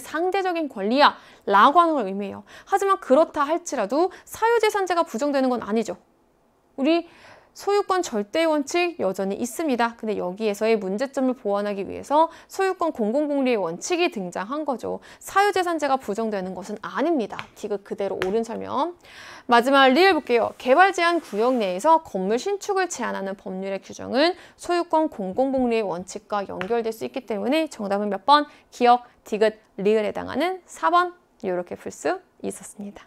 상대적인 권리야 라고 하는 걸 의미해요. 하지만 그렇다 할지라도 사유재산제가 부정되는 건 아니죠. 우리 소유권 절대의 원칙 여전히 있습니다. 근데 여기에서의 문제점을 보완하기 위해서 소유권 공공복리의 원칙이 등장한 거죠. 사유재산제가 부정되는 것은 아닙니다. 디귿 그대로 옳은 설명. 마지막 리을 볼게요. 개발제한 구역 내에서 건물 신축을 제한하는 법률의 규정은 소유권 공공복리의 원칙과 연결될 수 있기 때문에 정답은 몇 번? 기억, 디귿, 리을에 해당하는 4번 이렇게 풀 수 있었습니다.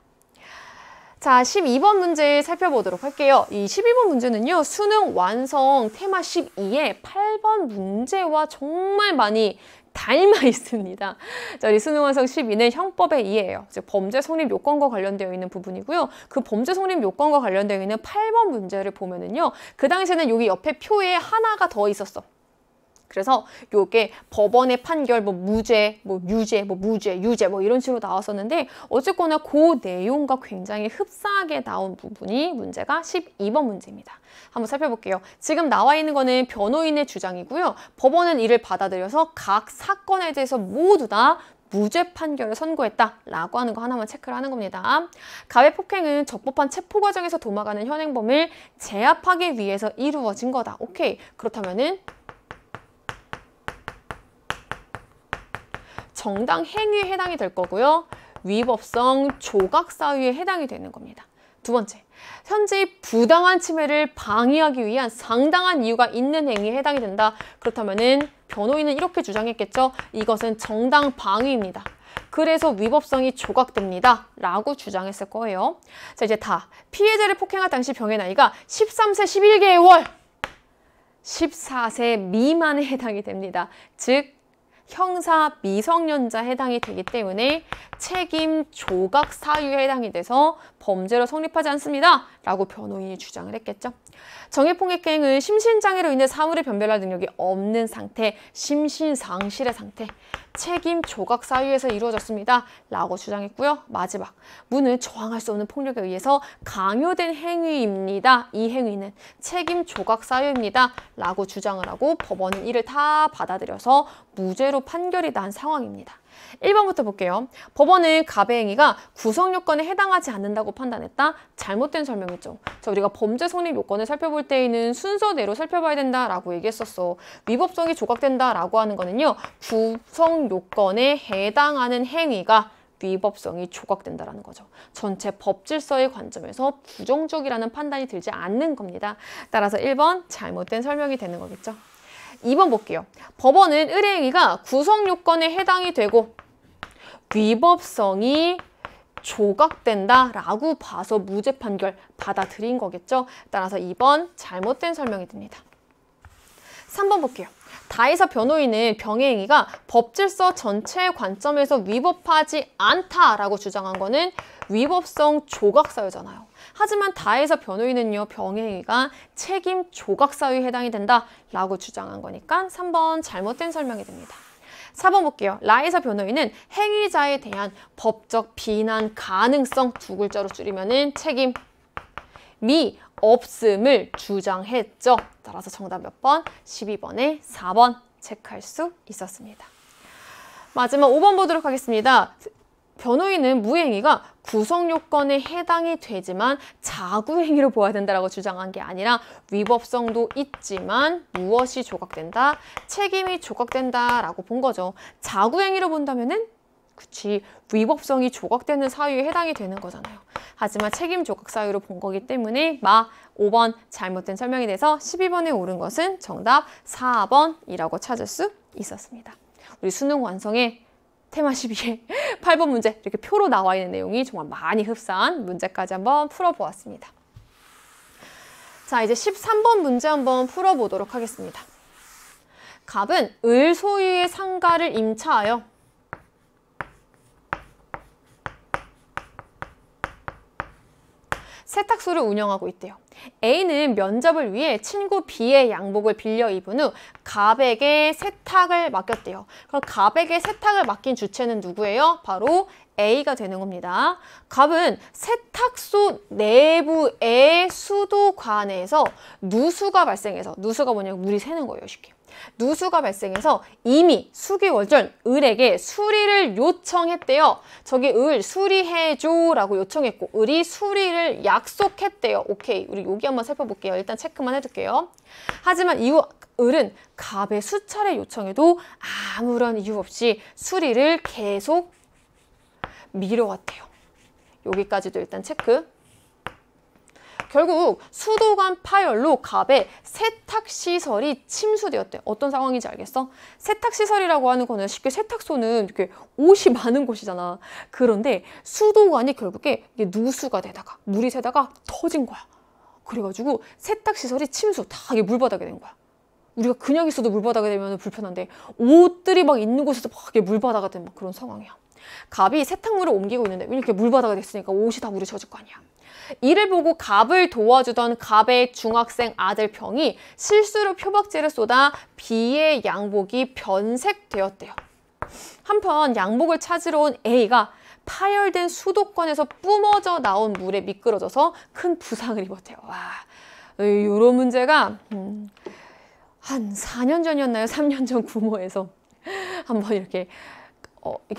자, 12번 문제 살펴보도록 할게요. 이 12번 문제는요. 수능 완성 테마 12의 8번 문제와 정말 많이 닮아 있습니다. 자, 우리 수능 완성 12는 형법의 2예요. 즉 범죄 성립 요건과 관련되어 있는 부분이고요. 그 범죄 성립 요건과 관련되어 있는 8번 문제를 보면은요. 그 당시에는 여기 옆에 표에 하나가 더 있었어. 그래서 요게 법원의 판결, 무죄, 유죄, 무죄, 유죄 이런 식으로 나왔었는데 어쨌거나 그 내용과 굉장히 흡사하게 나온 부분이 문제가 12번 문제입니다. 한번 살펴볼게요. 지금 나와 있는 거는 변호인의 주장이고요. 법원은 이를 받아들여서 각 사건에 대해서 모두 다 무죄 판결을 선고했다라고 하는 거 하나만 체크를 하는 겁니다. 가해 폭행은 적법한 체포 과정에서 도망가는 현행범을 제압하기 위해서 이루어진 거다. 오케이. 그렇다면은 정당 행위에 해당이 될 거고요. 위법성 조각 사유에 해당이 되는 겁니다. 두 번째, 현재 부당한 침해를 방해하기 위한 상당한 이유가 있는 행위에 해당이 된다. 그렇다면은 변호인은 이렇게 주장했겠죠. 이것은 정당 방위입니다. 그래서 위법성이 조각됩니다. 라고 주장했을 거예요. 자, 이제 피해자를 폭행할 당시 병의 나이가 13세 11개월, 14세 미만에 해당이 됩니다. 즉 형사 미성년자 해당이 되기 때문에 책임 조각 사유에 해당이 돼서 범죄로 성립하지 않습니다. 라고 변호인이 주장을 했겠죠. 정예폭행은 심신장애로 인해 사물을 변별할 능력이 없는 상태, 심신상실의 상태, 책임 조각 사유에서 이루어졌습니다. 라고 주장했고요. 마지막, 무는 저항할 수 없는 폭력에 의해서 강요된 행위입니다. 이 행위는 책임 조각 사유입니다. 라고 주장을 하고 법원은 이를 다 받아들여서 무죄로 판결이 난 상황입니다. 1번부터 볼게요. 법원은 갑의 행위가 구성 요건에 해당하지 않는다고 판단했다. 잘못된 설명이죠. 자, 우리가 범죄 성립 요건을 살펴볼 때에는 순서대로 살펴봐야 된다라고 얘기했었어. 위법성이 조각된다라고 하는 거는요. 구성 요건에 해당하는 행위가 위법성이 조각된다라는 거죠. 전체 법 질서의 관점에서 부정적이라는 판단이 들지 않는 겁니다. 따라서 1번 잘못된 설명이 되는 거겠죠. 2번 볼게요. 법원은 의뢰행위가 구성 요건에 해당이 되고 위법성이 조각된다라고 봐서 무죄 판결 받아들인 거겠죠. 따라서 2번 잘못된 설명이 됩니다. 3번 볼게요. 다에서 변호인은 병의 행위가 법질서 전체의 관점에서 위법하지 않다라고 주장한 거는 위법성 조각 사유잖아요. 하지만 다에서 변호인은요, 병의 행위가 책임 조각 사유에 해당이 된다라고 주장한 거니까 3번 잘못된 설명이 됩니다. 4번 볼게요. 라에서 변호인은 행위자에 대한 법적 비난 가능성 두 글자로 줄이면은 책임이 없음을 주장했죠. 따라서 정답 몇 번? 12번에 4번 체크할 수 있었습니다. 마지막 5번 보도록 하겠습니다. 변호인은 무행위가 구성 요건에 해당이 되지만 자구행위로 보아야 된다라고 주장한 게 아니라 위법성도 있지만 무엇이 조각된다? 책임이 조각된다라고 본 거죠. 자구행위로 본다면은 그치, 위법성이 조각되는 사유에 해당이 되는 거잖아요. 하지만 책임 조각 사유로 본 거기 때문에 5번 잘못된 설명이 돼서 12번에 옳은 것은 정답 4번이라고 찾을 수 있었습니다. 우리 수능 완성에 테마 12에 8번 문제 이렇게 표로 나와 있는 내용이 정말 많이 흡사한 문제까지 한번 풀어보았습니다. 자, 이제 13번 문제 한번 풀어보도록 하겠습니다. 갑은 을 소유의 상가를 임차하여 세탁소를 운영하고 있대요. A는 면접을 위해 친구 B의 양복을 빌려 입은 후 갑에게 세탁을 맡겼대요. 그럼 갑에게 세탁을 맡긴 주체는 누구예요? 바로 A가 되는 겁니다. 갑은 세탁소 내부의 수도관에서 누수가 발생해서, 누수가 뭐냐면 물이 새는 거예요, 쉽게. 누수가 발생해서 이미 수기월전 을에게 수리를 요청했대요. 저기 을 수리해줘 라고 요청했고 을이 수리를 약속했대요. 오케이, 우리 여기 한번 살펴볼게요. 일단 체크만 해둘게요. 하지만 이후 을은 갑의 수차례 요청해도 아무런 이유 없이 수리를 계속 미뤄왔대요. 여기까지도 일단 체크. 결국 수도관 파열로 갑의 세탁시설이 침수되었대요. 어떤 상황인지 알겠어? 세탁시설이라고 하는 거는 쉽게 세탁소는 이렇게 옷이 많은 곳이잖아. 그런데 수도관이 결국에 누수가 되다가 물이 새다가 터진 거야. 그래가지고 세탁시설이 침수, 다 이게 물바닥이 된 거야. 우리가 그냥 있어도 물바닥이 되면 불편한데 옷들이 막 있는 곳에서 막 이게 물바다가 된 막 그런 상황이야. 갑이 세탁물을 옮기고 있는데 이렇게 물바다가 됐으니까 옷이 다 물에 젖을 거 아니야. 이를 보고 갑을 도와주던 갑의 중학생 아들 병이 실수로 표박제를 쏟아 B의 양복이 변색되었대요. 한편 양복을 찾으러 온 A가 파열된 수도권에서 뿜어져 나온 물에 미끄러져서 큰 부상을 입었대요. 와, 이런 문제가 한 4년 전이었나요? 3년 전 구모에서 한번 이렇게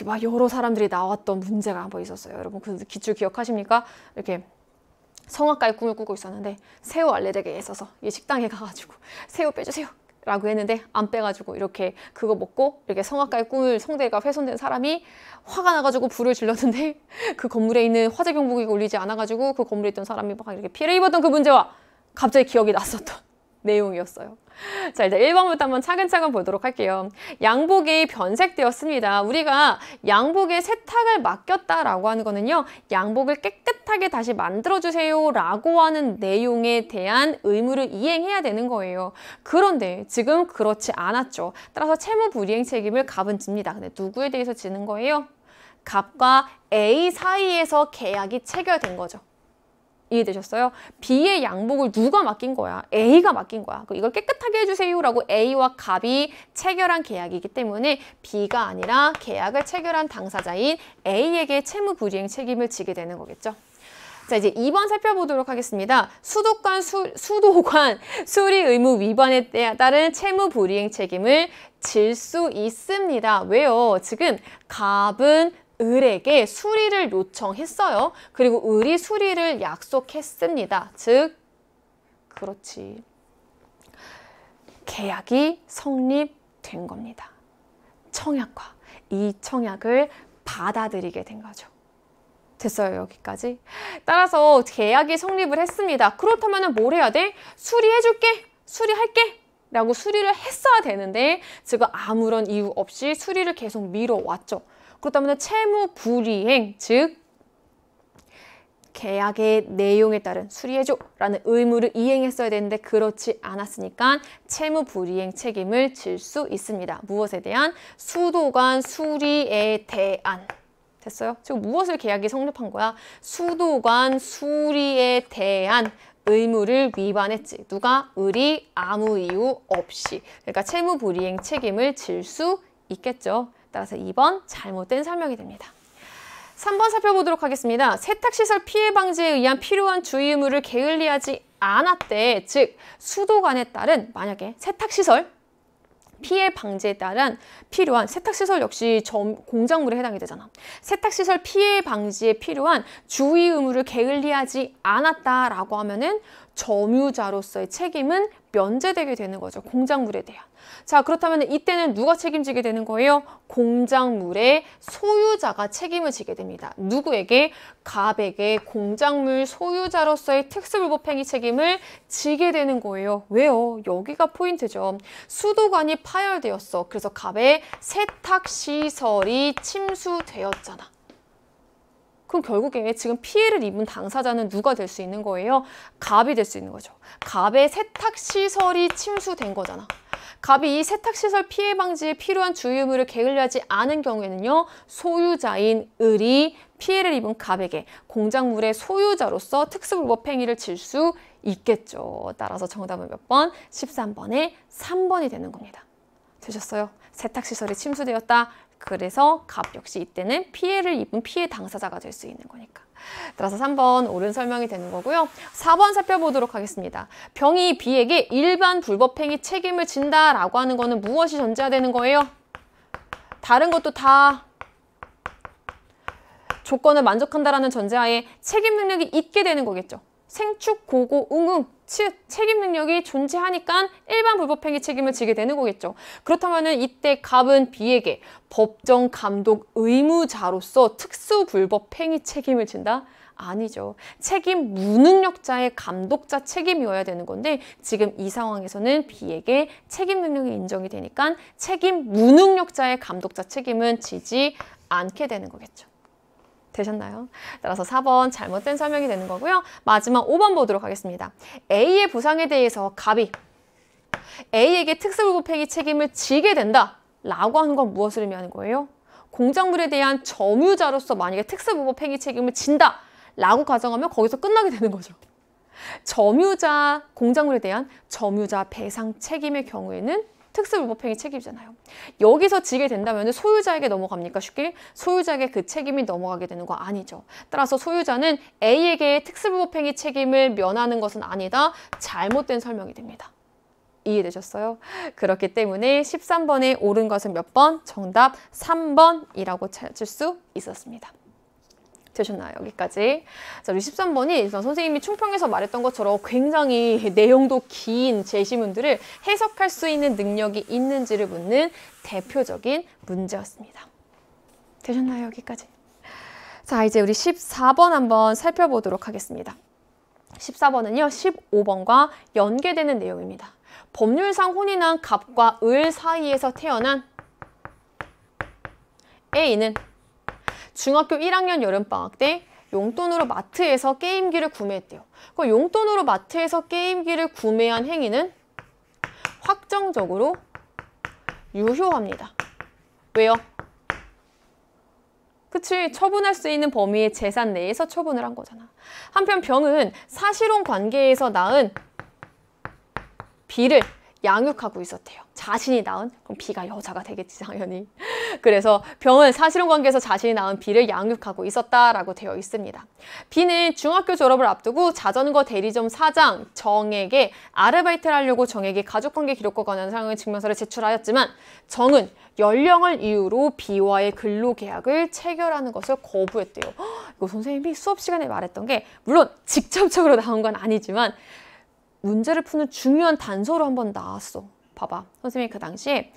막 여러 사람들이 나왔던 문제가 한번 있었어요. 여러분 그 기출 기억하십니까? 이렇게 성악가의 꿈을 꾸고 있었는데 새우 알레르기에 있어서 이 식당에 가가지고 새우 빼주세요 라고 했는데 안 빼가지고 이렇게 그거 먹고 이렇게 성악가의 꿈을 성대가 훼손된 사람이 화가 나가지고 불을 질렀는데 그 건물에 있는 화재 경보기가 울리지 않아가지고 그 건물에 있던 사람이 막 이렇게 피해를 입었던 그 문제와 갑자기 기억이 났었던 내용이었어요. 자, 일단 1번부터 한번 차근차근 보도록 할게요. 양복이 변색되었습니다. 우리가 양복에 세탁을 맡겼다라고 하는 거는요. 양복을 깨끗하게 다시 만들어주세요 라고 하는 내용에 대한 의무를 이행해야 되는 거예요. 그런데 지금 그렇지 않았죠. 따라서 채무 불이행 책임을 갑은 집니다. 근데 누구에 대해서 지는 거예요? 갑과 A 사이에서 계약이 체결된 거죠. 이해되셨어요? B의 양복을 누가 맡긴 거야? A가 맡긴 거야. 이걸 깨끗하게 해주세요 라고 A와 갑이 체결한 계약이기 때문에 B가 아니라 계약을 체결한 당사자인 A에게 채무 불이행 책임을 지게 되는 거겠죠. 자, 이제 2번 살펴보도록 하겠습니다. 수도관 수리 의무 위반에 따른 채무 불이행 책임을 질 수 있습니다. 왜요? 지금 갑은 을에게 수리를 요청했어요. 그리고 을이 수리를 약속했습니다. 즉, 그렇지. 계약이 성립된 겁니다. 청약과 이 청약을 받아들이게 된 거죠. 됐어요, 여기까지? 따라서 계약이 성립을 했습니다. 그렇다면 뭘 해야 돼? 수리해줄게, 수리할게 라고 수리를 했어야 되는데 지금 아무런 이유 없이 수리를 계속 미뤄왔죠. 그렇다면 채무 불이행, 즉 계약의 내용에 따른 수리해줘 라는 의무를 이행했어야 되는데 그렇지 않았으니까 채무 불이행 책임을 질 수 있습니다. 무엇에 대한? 수도관 수리에 대한. 됐어요? 지금 무엇을 계약이 성립한 거야? 수도관 수리에 대한 의무를 위반했지. 누가? 을이 아무 이유 없이. 그러니까 채무 불이행 책임을 질 수 있겠죠. 따라서 2번 잘못된 설명이 됩니다. 3번 살펴보도록 하겠습니다. 세탁시설 피해 방지에 의한 필요한 주의 의무를 게을리하지 않았대. 즉, 수도관에 따른 만약에 세탁시설 피해 방지에 따른 필요한 세탁시설 역시 공작물에 해당이 되잖아. 세탁시설 피해 방지에 필요한 주의 의무를 게을리하지 않았다라고 하면은 점유자로서의 책임은 면제되게 되는 거죠. 공작물에 대한. 자, 그렇다면 이때는 누가 책임지게 되는 거예요? 공작물의 소유자가 책임을 지게 됩니다. 누구에게? 갑에게 공작물 소유자로서의 특수불법행위 책임을 지게 되는 거예요. 왜요? 여기가 포인트죠. 수도관이 파열되었어. 그래서 갑의 세탁시설이 침수되었잖아. 그럼 결국에 지금 피해를 입은 당사자는 누가 될 수 있는 거예요? 갑이 될 수 있는 거죠. 갑의 세탁시설이 침수된 거잖아. 갑이 이 세탁시설 피해 방지에 필요한 주의 의무를 게을리하지 않은 경우에는요. 소유자인 을이 피해를 입은 갑에게 공작물의 소유자로서 특수불법 행위를 질 수 있겠죠. 따라서 정답은 몇 번? 13번에 3번이 되는 겁니다. 되셨어요? 세탁시설이 침수되었다. 그래서 갑 역시 이때는 피해를 입은 피해 당사자가 될 수 있는 거니까. 따라서 3번 옳은 설명이 되는 거고요. 4번 살펴보도록 하겠습니다. 병이 B에게 일반 불법행위 책임을 진다라고 하는 거는 무엇이 전제되는 거예요? 다른 것도 다 조건을 만족한다라는 전제하에 책임 능력이 있게 되는 거겠죠. 생축, 고고, 응응, 치읓, 책임 능력이 존재하니까 일반 불법행위 책임을 지게 되는 거겠죠. 그렇다면 이때 갑은 B에게 법정 감독 의무자로서 특수불법행위 책임을 진다? 아니죠. 책임 무능력자의 감독자 책임이어야 되는 건데 지금 이 상황에서는 B에게 책임 능력이 인정이 되니까 책임 무능력자의 감독자 책임은 지지 않게 되는 거겠죠. 되셨나요? 따라서 4번 잘못된 설명이 되는 거고요. 마지막 5번 보도록 하겠습니다. A의 부상에 대해서 갑이 A에게 특수불법행위 책임을 지게 된다 라고 하는 건 무엇을 의미하는 거예요? 공작물에 대한 점유자로서 만약에 특수불법행위 책임을 진다 라고 가정하면 거기서 끝나게 되는 거죠. 점유자, 공작물에 대한 점유자 배상 책임의 경우에는 특수불법행위 책임이잖아요. 여기서 지게 된다면 소유자에게 넘어갑니까? 쉽게? 소유자에게 그 책임이 넘어가게 되는 거 아니죠. 따라서 소유자는 A에게 특수불법행위 책임을 면하는 것은 아니다. 잘못된 설명이 됩니다. 이해되셨어요? 그렇기 때문에 13번에 옳은 것은 몇 번? 정답 3번이라고 찾을 수 있었습니다. 되셨나요? 여기까지. 자, 우리 13번이 일단 선생님이 충평에서 말했던 것처럼 굉장히 내용도 긴 제시문들을 해석할 수 있는 능력이 있는지를 묻는 대표적인 문제였습니다. 되셨나요? 여기까지. 자, 이제 우리 14번 한번 살펴보도록 하겠습니다. 14번은요. 15번과 연계되는 내용입니다. 법률상 혼인한 갑과 을 사이에서 태어난 A는 중학교 1학년 여름방학 때 용돈으로 마트에서 게임기를 구매했대요. 그 용돈으로 마트에서 게임기를 구매한 행위는 확정적으로 유효합니다. 왜요? 그치, 처분할 수 있는 범위의 재산 내에서 처분을 한 거잖아. 한편 병은 사실혼 관계에서 낳은 B를 양육하고 있었대요. 자신이 낳은? 그럼 B가 여자가 되겠지, 당연히. 그래서 병은 사실혼 관계에서 자신이 낳은 B를 양육하고 있었다라고 되어 있습니다. B는 중학교 졸업을 앞두고 자전거 대리점 사장 정에게 아르바이트를 하려고 정에게 가족관계 기록과 관한 상황의 증명서를 제출하였지만 정은 연령을 이유로 B와의 근로계약을 체결하는 것을 거부했대요. 이거 선생님이 수업 시간에 말했던 게 물론 직접적으로 나온 건 아니지만 문제를 푸는 중요한 단서로 한번 나왔어. 봐봐. 선생님이 그 당시에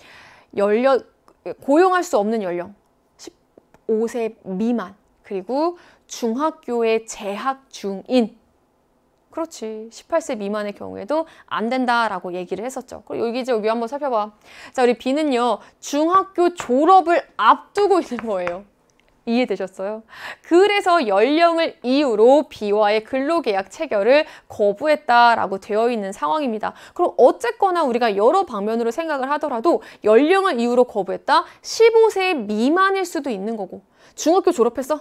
고용할 수 없는 연령 15세 미만 그리고 중학교에 재학 중인 그렇지. 18세 미만의 경우에도 안 된다라고 얘기를 했었죠. 그리고 여기 한번 살펴봐. 자, 우리 B는요. 중학교 졸업을 앞두고 있는 거예요. 이해되셨어요? 그래서 연령을 이유로 B와의 근로계약 체결을 거부했다라고 되어 있는 상황입니다. 그럼 어쨌거나 우리가 여러 방면으로 생각을 하더라도 연령을 이유로 거부했다? 15세 미만일 수도 있는 거고 중학교 졸업했어?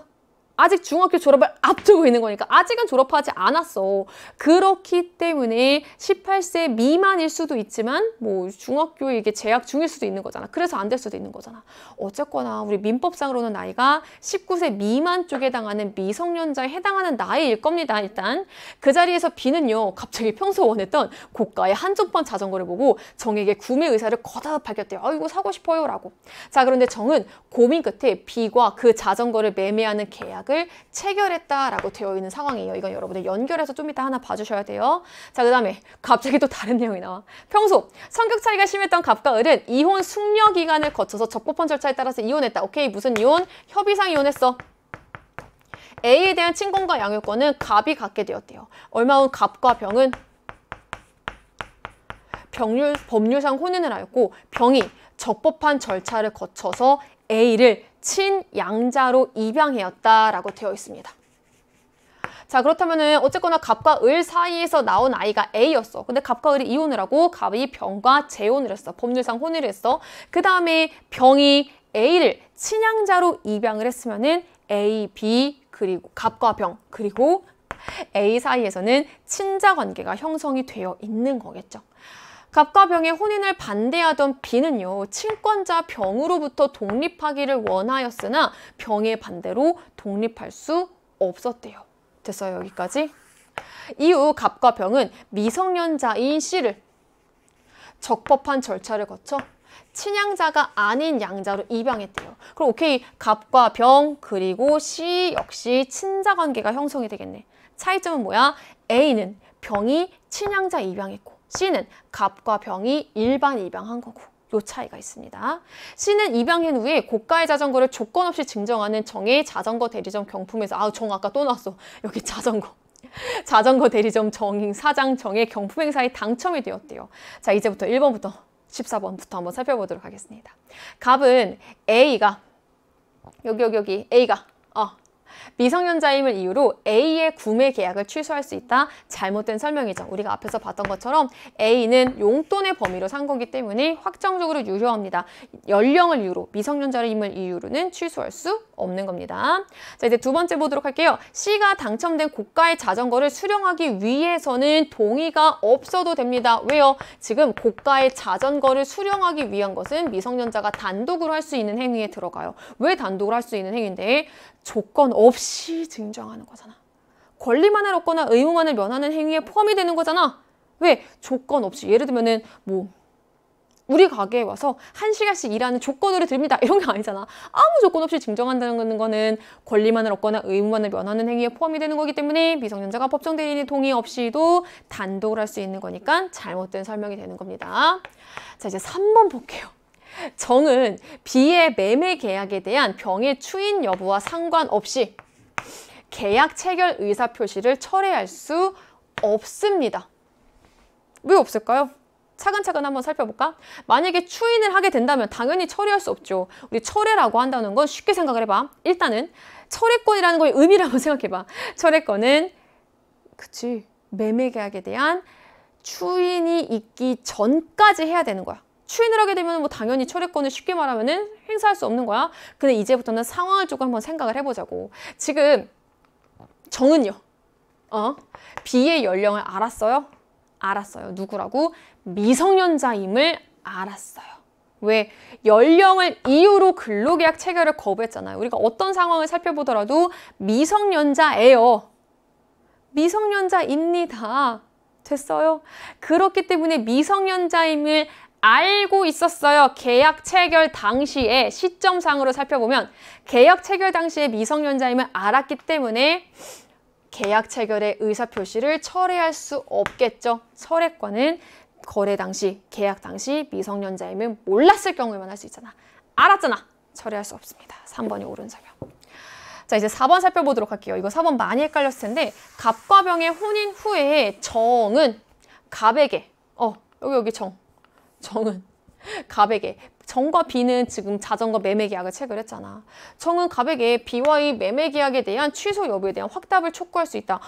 아직 중학교 졸업을 앞두고 있는 거니까 아직은 졸업하지 않았어. 그렇기 때문에 18세 미만일 수도 있지만 뭐 중학교에 이게 재학 중일 수도 있는 거잖아. 그래서 안 될 수도 있는 거잖아. 어쨌거나 우리 민법상으로는 나이가 19세 미만 쪽에 해당하는 미성년자에 해당하는 나이일 겁니다. 일단 그 자리에서 B는요. 갑자기 평소 원했던 고가의 한정판 자전거를 보고 정에게 구매 의사를 거듭 밝혔대요. 아 이거 사고 싶어요 라고. 자 그런데 정은 고민 끝에 B과 그 자전거를 매매하는 계약을 체결했다라고 되어 있는 상황이에요. 이건 여러분들 연결해서 좀 이따 하나 봐주셔야 돼요. 자, 그 다음에 갑자기 또 다른 내용이 나와. 평소 성격 차이가 심했던 갑과 을은 이혼 숙려 기간을 거쳐서 적법한 절차에 따라서 이혼했다. 오케이, 무슨 이혼? 협의상 이혼했어. A에 대한 친권과 양육권은 갑이 갖게 되었대요. 얼마 후 갑과 병은 법률상 혼인을 하였고 병이 적법한 절차를 거쳐서 A를 친양자로 입양하였다라고 되어 있습니다. 자 그렇다면은 어쨌거나 갑과 을 사이에서 나온 아이가 A였어. 근데 갑과 을이 이혼을 하고 갑이 병과 재혼을 했어. 법률상 혼인을 했어. 그 다음에 병이 A를 친양자로 입양을 했으면은 A, B 그리고 갑과 병 그리고 A 사이에서는 친자 관계가 형성이 되어 있는 거겠죠. 갑과 병의 혼인을 반대하던 B는요. 친권자 병으로부터 독립하기를 원하였으나 병의 반대로 독립할 수 없었대요. 됐어요, 여기까지? 이후 갑과 병은 미성년자인 C를 적법한 절차를 거쳐 친양자가 아닌 양자로 입양했대요. 그럼 오케이, 갑과 병 그리고 C 역시 친자 관계가 형성이 되겠네. 차이점은 뭐야? A는 병이 친양자 입양했고 C는 갑과 병이 일반 입양한 거고 요 차이가 있습니다. C는 입양한 후에 고가의 자전거를 조건 없이 증정하는 정의 자전거 대리점 경품에서 정 아까 또 나왔어. 여기 자전거 대리점 사장 정의 경품 행사에 당첨이 되었대요. 자 이제부터 1번부터 14번부터 한번 살펴보도록 하겠습니다. 갑은 A가 여기 A가 미성년자임을 이유로 A의 구매 계약을 취소할 수 있다. 잘못된 설명이죠. 우리가 앞에서 봤던 것처럼 A는 용돈의 범위로 산 거기 때문에 확정적으로 유효합니다. 연령을 이유로, 미성년자임을 이유로는 취소할 수 없는 겁니다. 자, 이제 두 번째 보도록 할게요. C가 당첨된 고가의 자전거를 수령하기 위해서는 동의가 없어도 됩니다. 왜요? 지금 고가의 자전거를 수령하기 위한 것은 미성년자가 단독으로 할 수 있는 행위에 들어가요. 왜 단독으로 할 수 있는 행위인데? 조건 없이 증정하는 거잖아. 권리만을 얻거나 의무만을 면하는 행위에 포함이 되는 거잖아. 왜? 조건 없이. 예를 들면은 우리 가게에 와서 1시간씩 일하는 조건으로 드립니다. 이런 게 아니잖아. 아무 조건 없이 증정한다는 거는 권리만을 얻거나 의무만을 면하는 행위에 포함이 되는 거기 때문에 미성년자가 법정 대리인의 동의 없이도 단독으로 할 수 있는 거니까 잘못된 설명이 되는 겁니다. 자, 이제 3번 볼게요. 정은 B의 매매 계약에 대한 병의 추인 여부와 상관없이 계약 체결 의사 표시를 철회할 수 없습니다. 왜 없을까요? 차근차근 한번 살펴볼까? 만약에 추인을 하게 된다면 당연히 철회할 수 없죠. 우리 철회라고 한다는 건 쉽게 생각을 해봐. 일단은 철회권이라는 거의 의미를 한번 생각해봐. 철회권은 그치, 매매계약에 대한 추인이 있기 전까지 해야 되는 거야. 추인을 하게 되면 뭐 당연히 철회권을 쉽게 말하면은 행사할 수 없는 거야. 근데 이제부터는 상황을 조금 한번 생각을 해보자고. 지금 정은요. B의 연령을 알았어요? 알았어요. 누구라고? 미성년자임을 알았어요. 왜? 연령을 이유로 근로계약 체결을 거부했잖아요. 우리가 어떤 상황을 살펴보더라도 미성년자예요. 미성년자입니다. 됐어요? 그렇기 때문에 미성년자임을 알고 있었어요. 계약 체결 당시에 시점상으로 살펴보면 계약 체결 당시에 미성년자임을 알았기 때문에 계약 체결의 의사표시를 철회할 수 없겠죠. 철회권은 거래 당시, 계약 당시 미성년자임을 몰랐을 경우에만 할 수 있잖아. 알았잖아. 철회할 수 없습니다. 3번이 옳은 설명. 자, 이제 4번 살펴보도록 할게요. 이거 4번 많이 헷갈렸을 텐데 갑과 병의 혼인 후에 정은 갑에게 여기 정은 갑에게 정과 B는 지금 자전거 매매 계약을 체결했잖아. 정은 갑에게 B와의 매매 계약에 대한 취소 여부에 대한 확답을 촉구할 수 있다.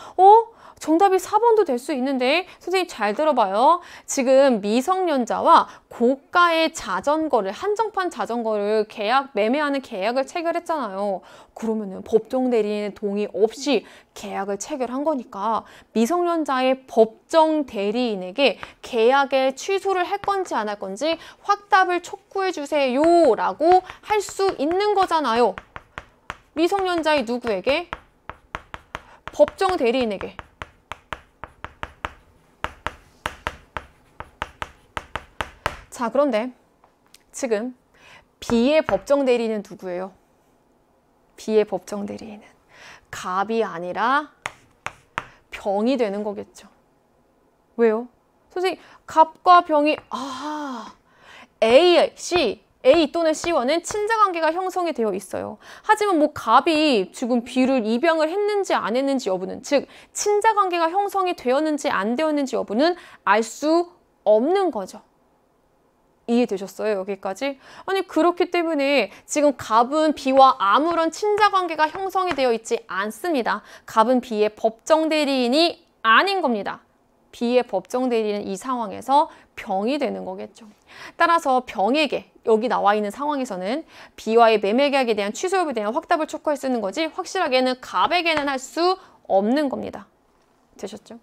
정답이 4번도 될 수 있는데 선생님 잘 들어봐요. 지금 미성년자와 고가의 자전거를 한정판 자전거를 매매하는 계약을 체결했잖아요. 그러면은 법정 대리인의 동의 없이 계약을 체결한 거니까 미성년자의 법정 대리인에게 계약의 취소를 할 건지 안 할 건지 확답을 촉구해 주세요라고 할 수 있는 거잖아요. 미성년자의 누구에게? 법정 대리인에게. 자, 그런데 지금 B의 법정 대리인은 누구예요? B의 법정 대리인은 갑이 아니라 병이 되는 거겠죠. 왜요? 선생님, 갑과 병이 A 또는 C1은 친자관계가 형성이 되어 있어요. 하지만 뭐 갑이 지금 B를 입양을 했는지 안 했는지 여부는, 즉 친자관계가 형성이 되었는지 안 되었는지 여부는 알 수 없는 거죠. 이해되셨어요? 여기까지? 아니, 그렇기 때문에 지금 갑은 B와 아무런 친자관계가 형성이 되어 있지 않습니다. 갑은 B의 법정 대리인이 아닌 겁니다. B의 법정 대리인은 이 상황에서 병이 되는 거겠죠. 따라서 병에게 여기 나와 있는 상황에서는 B와의 매매 계약에 대한 취소 여부에 대한 확답을 촉구할 수 있는 거지 확실하게는 갑에게는 할 수 없는 겁니다. 되셨죠?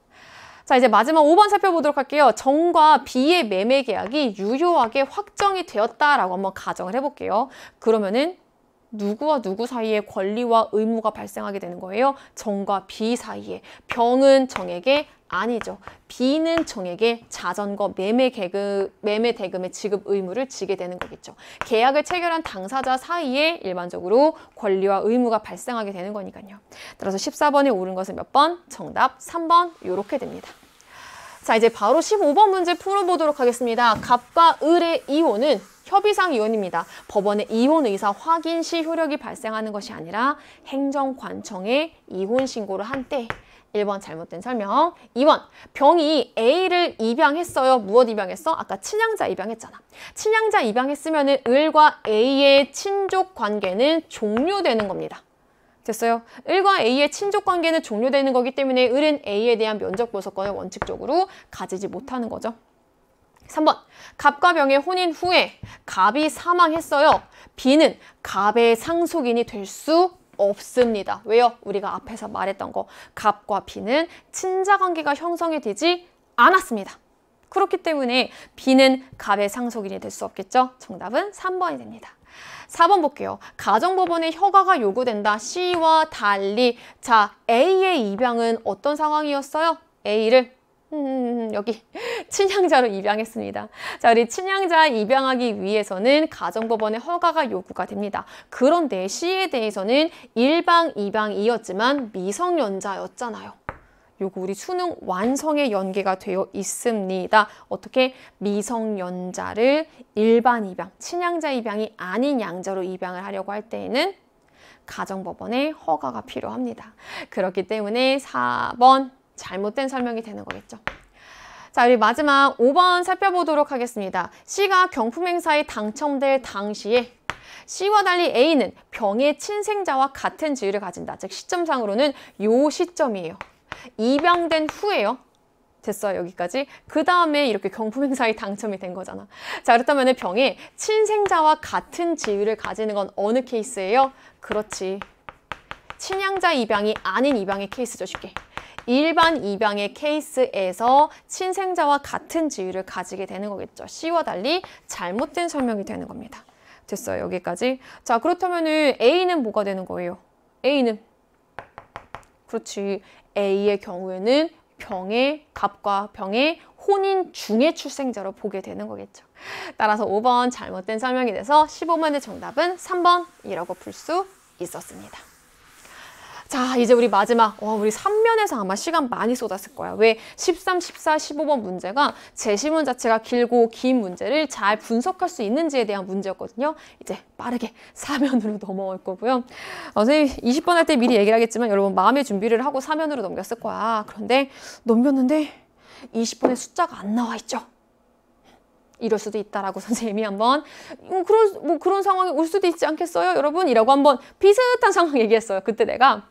자, 이제 마지막 5번 살펴보도록 할게요. 정과 B의 매매 계약이 유효하게 확정이 되었다라고 한번 가정을 해볼게요. 그러면은 누구와 누구 사이에 권리와 의무가 발생하게 되는 거예요? 정과 B 사이에. 병은 정에게 아니죠. B는 정에게 자전거 매매 대금의 지급 의무를 지게 되는 거겠죠. 계약을 체결한 당사자 사이에 일반적으로 권리와 의무가 발생하게 되는 거니까요. 따라서 14번에 옳은 것은 몇 번? 정답 3번 이렇게 됩니다. 자, 이제 바로 15번 문제 풀어보도록 하겠습니다. 갑과 을의 이혼은 협의상 이혼입니다. 법원의 이혼 의사 확인 시 효력이 발생하는 것이 아니라 행정관청에 이혼 신고를 한 때. 1번 잘못된 설명. 2번 병이 A를 입양했어요. 무엇 입양했어? 아까 친양자 입양했잖아. 친양자 입양했으면 을과 A의 친족 관계는 종료되는 겁니다. 됐어요? 을과 A의 친족 관계는 종료되는 거기 때문에 을은 A에 대한 면적 보석권을 원칙적으로 가지지 못하는 거죠. 3번 갑과 병의 혼인 후에 갑이 사망했어요. B는 갑의 상속인이 될 수 없습니다. 왜요? 우리가 앞에서 말했던 거 갑과 B는 친자관계가 형성이 되지 않았습니다. 그렇기 때문에 B는 갑의 상속인이 될 수 없겠죠? 정답은 3번이 됩니다. 4번 볼게요. 가정법원의 허가가 요구된다. C와 달리. 자, A의 입양은 어떤 상황이었어요? A를 여기 친양자로 입양했습니다. 자, 우리 친양자 입양하기 위해서는 가정법원의 허가가 요구가 됩니다. 그런데 C에 대해서는 일방 입양이었지만 미성년자였잖아요. 요거 우리 수능 완성에 연계가 되어 있습니다. 어떻게? 미성년자를 일반 입양, 친양자 입양이 아닌 양자로 입양을 하려고 할 때에는 가정법원의 허가가 필요합니다. 그렇기 때문에 4번 잘못된 설명이 되는 거겠죠. 자, 우리 마지막 5번 살펴보도록 하겠습니다. C가 경품행사에 당첨될 당시에 C와 달리 A는 병의 친생자와 같은 지위를 가진다. 즉 시점상으로는 요 시점이에요. 입양된 후에요. 됐어요, 여기까지. 그 다음에 이렇게 경품행사에 당첨이 된 거잖아. 자, 그렇다면 병의 친생자와 같은 지위를 가지는 건 어느 케이스예요? 그렇지. 친양자 입양이 아닌 입양의 케이스죠, 쉽게. 일반 입양의 케이스에서 친생자와 같은 지위를 가지게 되는 거겠죠. C와 달리 잘못된 설명이 되는 겁니다. 됐어요, 여기까지. 자, 그렇다면은 A는 뭐가 되는 거예요? A는 그렇지. A의 경우에는 갑과 병의 혼인 중의 출생자로 보게 되는 거겠죠. 따라서 5번 잘못된 설명이 돼서 15번의 정답은 3번이라고 풀 수 있었습니다. 자, 이제 우리 마지막, 우리 3면에서 아마 시간 많이 쏟았을 거야. 왜? 13, 14, 15번 문제가 제시문 자체가 길고 긴 문제를 잘 분석할 수 있는지에 대한 문제였거든요. 이제 빠르게 4면으로 넘어갈 거고요. 선생님 20번 할 때 미리 얘기를 하겠지만 여러분 마음의 준비를 하고 4면으로 넘겼을 거야. 그런데 넘겼는데 20번에 숫자가 안 나와 있죠. 이럴 수도 있다라고 선생님이 한번 그런 상황이 올 수도 있지 않겠어요, 여러분? 이라고 한번 비슷한 상황 얘기했어요. 그때 내가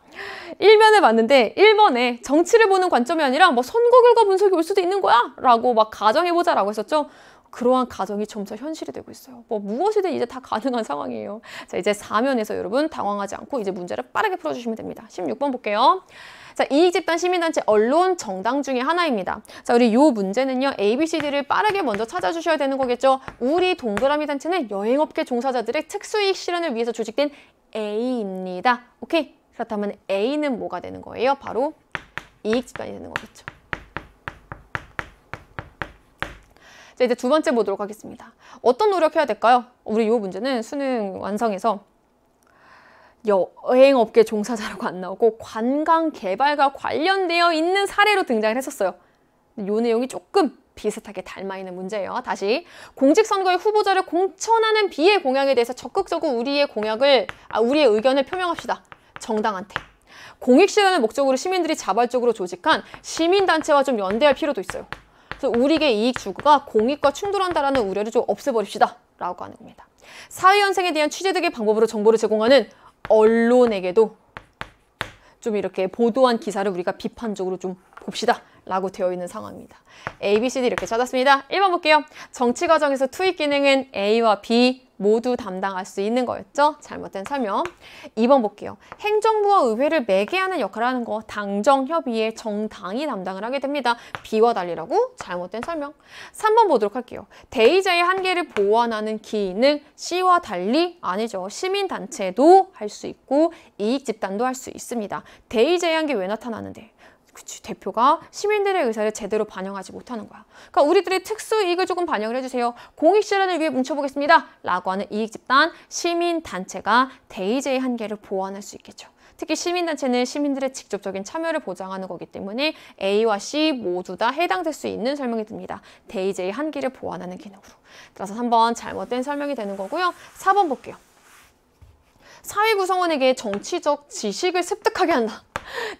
1면을 봤는데 1번에 정치를 보는 관점이 아니라 뭐 선거 결과 분석이 올 수도 있는 거야? 라고 막 가정해보자라고 했었죠. 그러한 가정이 점차 현실이 되고 있어요. 뭐 무엇이든 이제 다 가능한 상황이에요. 자, 이제 4면에서 여러분 당황하지 않고 이제 문제를 빠르게 풀어주시면 됩니다. 16번 볼게요. 자, 이익집단, 시민단체, 언론, 정당 중에 하나입니다. 자, 우리 요 문제는요, A, B, C, D를 빠르게 먼저 찾아주셔야 되는 거겠죠. 우리 동그라미 단체는 여행업계 종사자들의 특수이익 실현을 위해서 조직된 A입니다. 오케이? 그렇다면 A는 뭐가 되는 거예요? 바로 이익집단이 되는 거겠죠. 자, 이제 두 번째 보도록 하겠습니다. 어떤 노력해야 될까요? 우리 요 문제는 수능 완성해서 여행업계 종사자라고 안 나오고 관광개발과 관련되어 있는 사례로 등장을 했었어요. 이 내용이 조금 비슷하게 닮아있는 문제예요. 다시 공직선거의 후보자를 공천하는 비의 공약에 대해서 적극적으로 우리의 의견을 표명합시다. 정당한테. 공익실현을 목적으로 시민들이 자발적으로 조직한 시민단체와 좀 연대할 필요도 있어요. 그래서 우리의 이익 추구가 공익과 충돌한다라는 우려를 좀 없애버립시다. 라고 하는 겁니다. 사회현생에 대한 취재 등의 방법으로 정보를 제공하는 언론에게도 좀 이렇게 보도한 기사를 우리가 비판적으로 좀 봅시다 라고 되어 있는 상황입니다. A, B, C, D 이렇게 찾았습니다. 1번 볼게요. 정치 과정에서 투입 기능은 A와 B 모두 담당할 수 있는 거였죠. 잘못된 설명. 2번 볼게요. 행정부와 의회를 매개하는 역할을 하는 거 당정협의회 정당이 담당을 하게 됩니다. B와 달리라고 잘못된 설명. 3번 보도록 할게요. 대의자의 한계를 보완하는 기능 C와 달리 아니죠. 시민단체도 할 수 있고 이익집단도 할 수 있습니다. 대의자의 한계 왜 나타나는데? 그치, 대표가 시민들의 의사를 제대로 반영하지 못하는 거야. 그러니까 우리들의 특수이익을 조금 반영을 해주세요. 공익실현을 위해 뭉쳐보겠습니다. 라고 하는 이익집단, 시민단체가 대의제의 한계를 보완할 수 있겠죠. 특히 시민단체는 시민들의 직접적인 참여를 보장하는 거기 때문에 A와 C 모두 다 해당될 수 있는 설명이 듭니다. 대의제의 한계를 보완하는 기능으로. 따라서 3번 잘못된 설명이 되는 거고요. 4번 볼게요. 사회 구성원에게 정치적 지식을 습득하게 한다.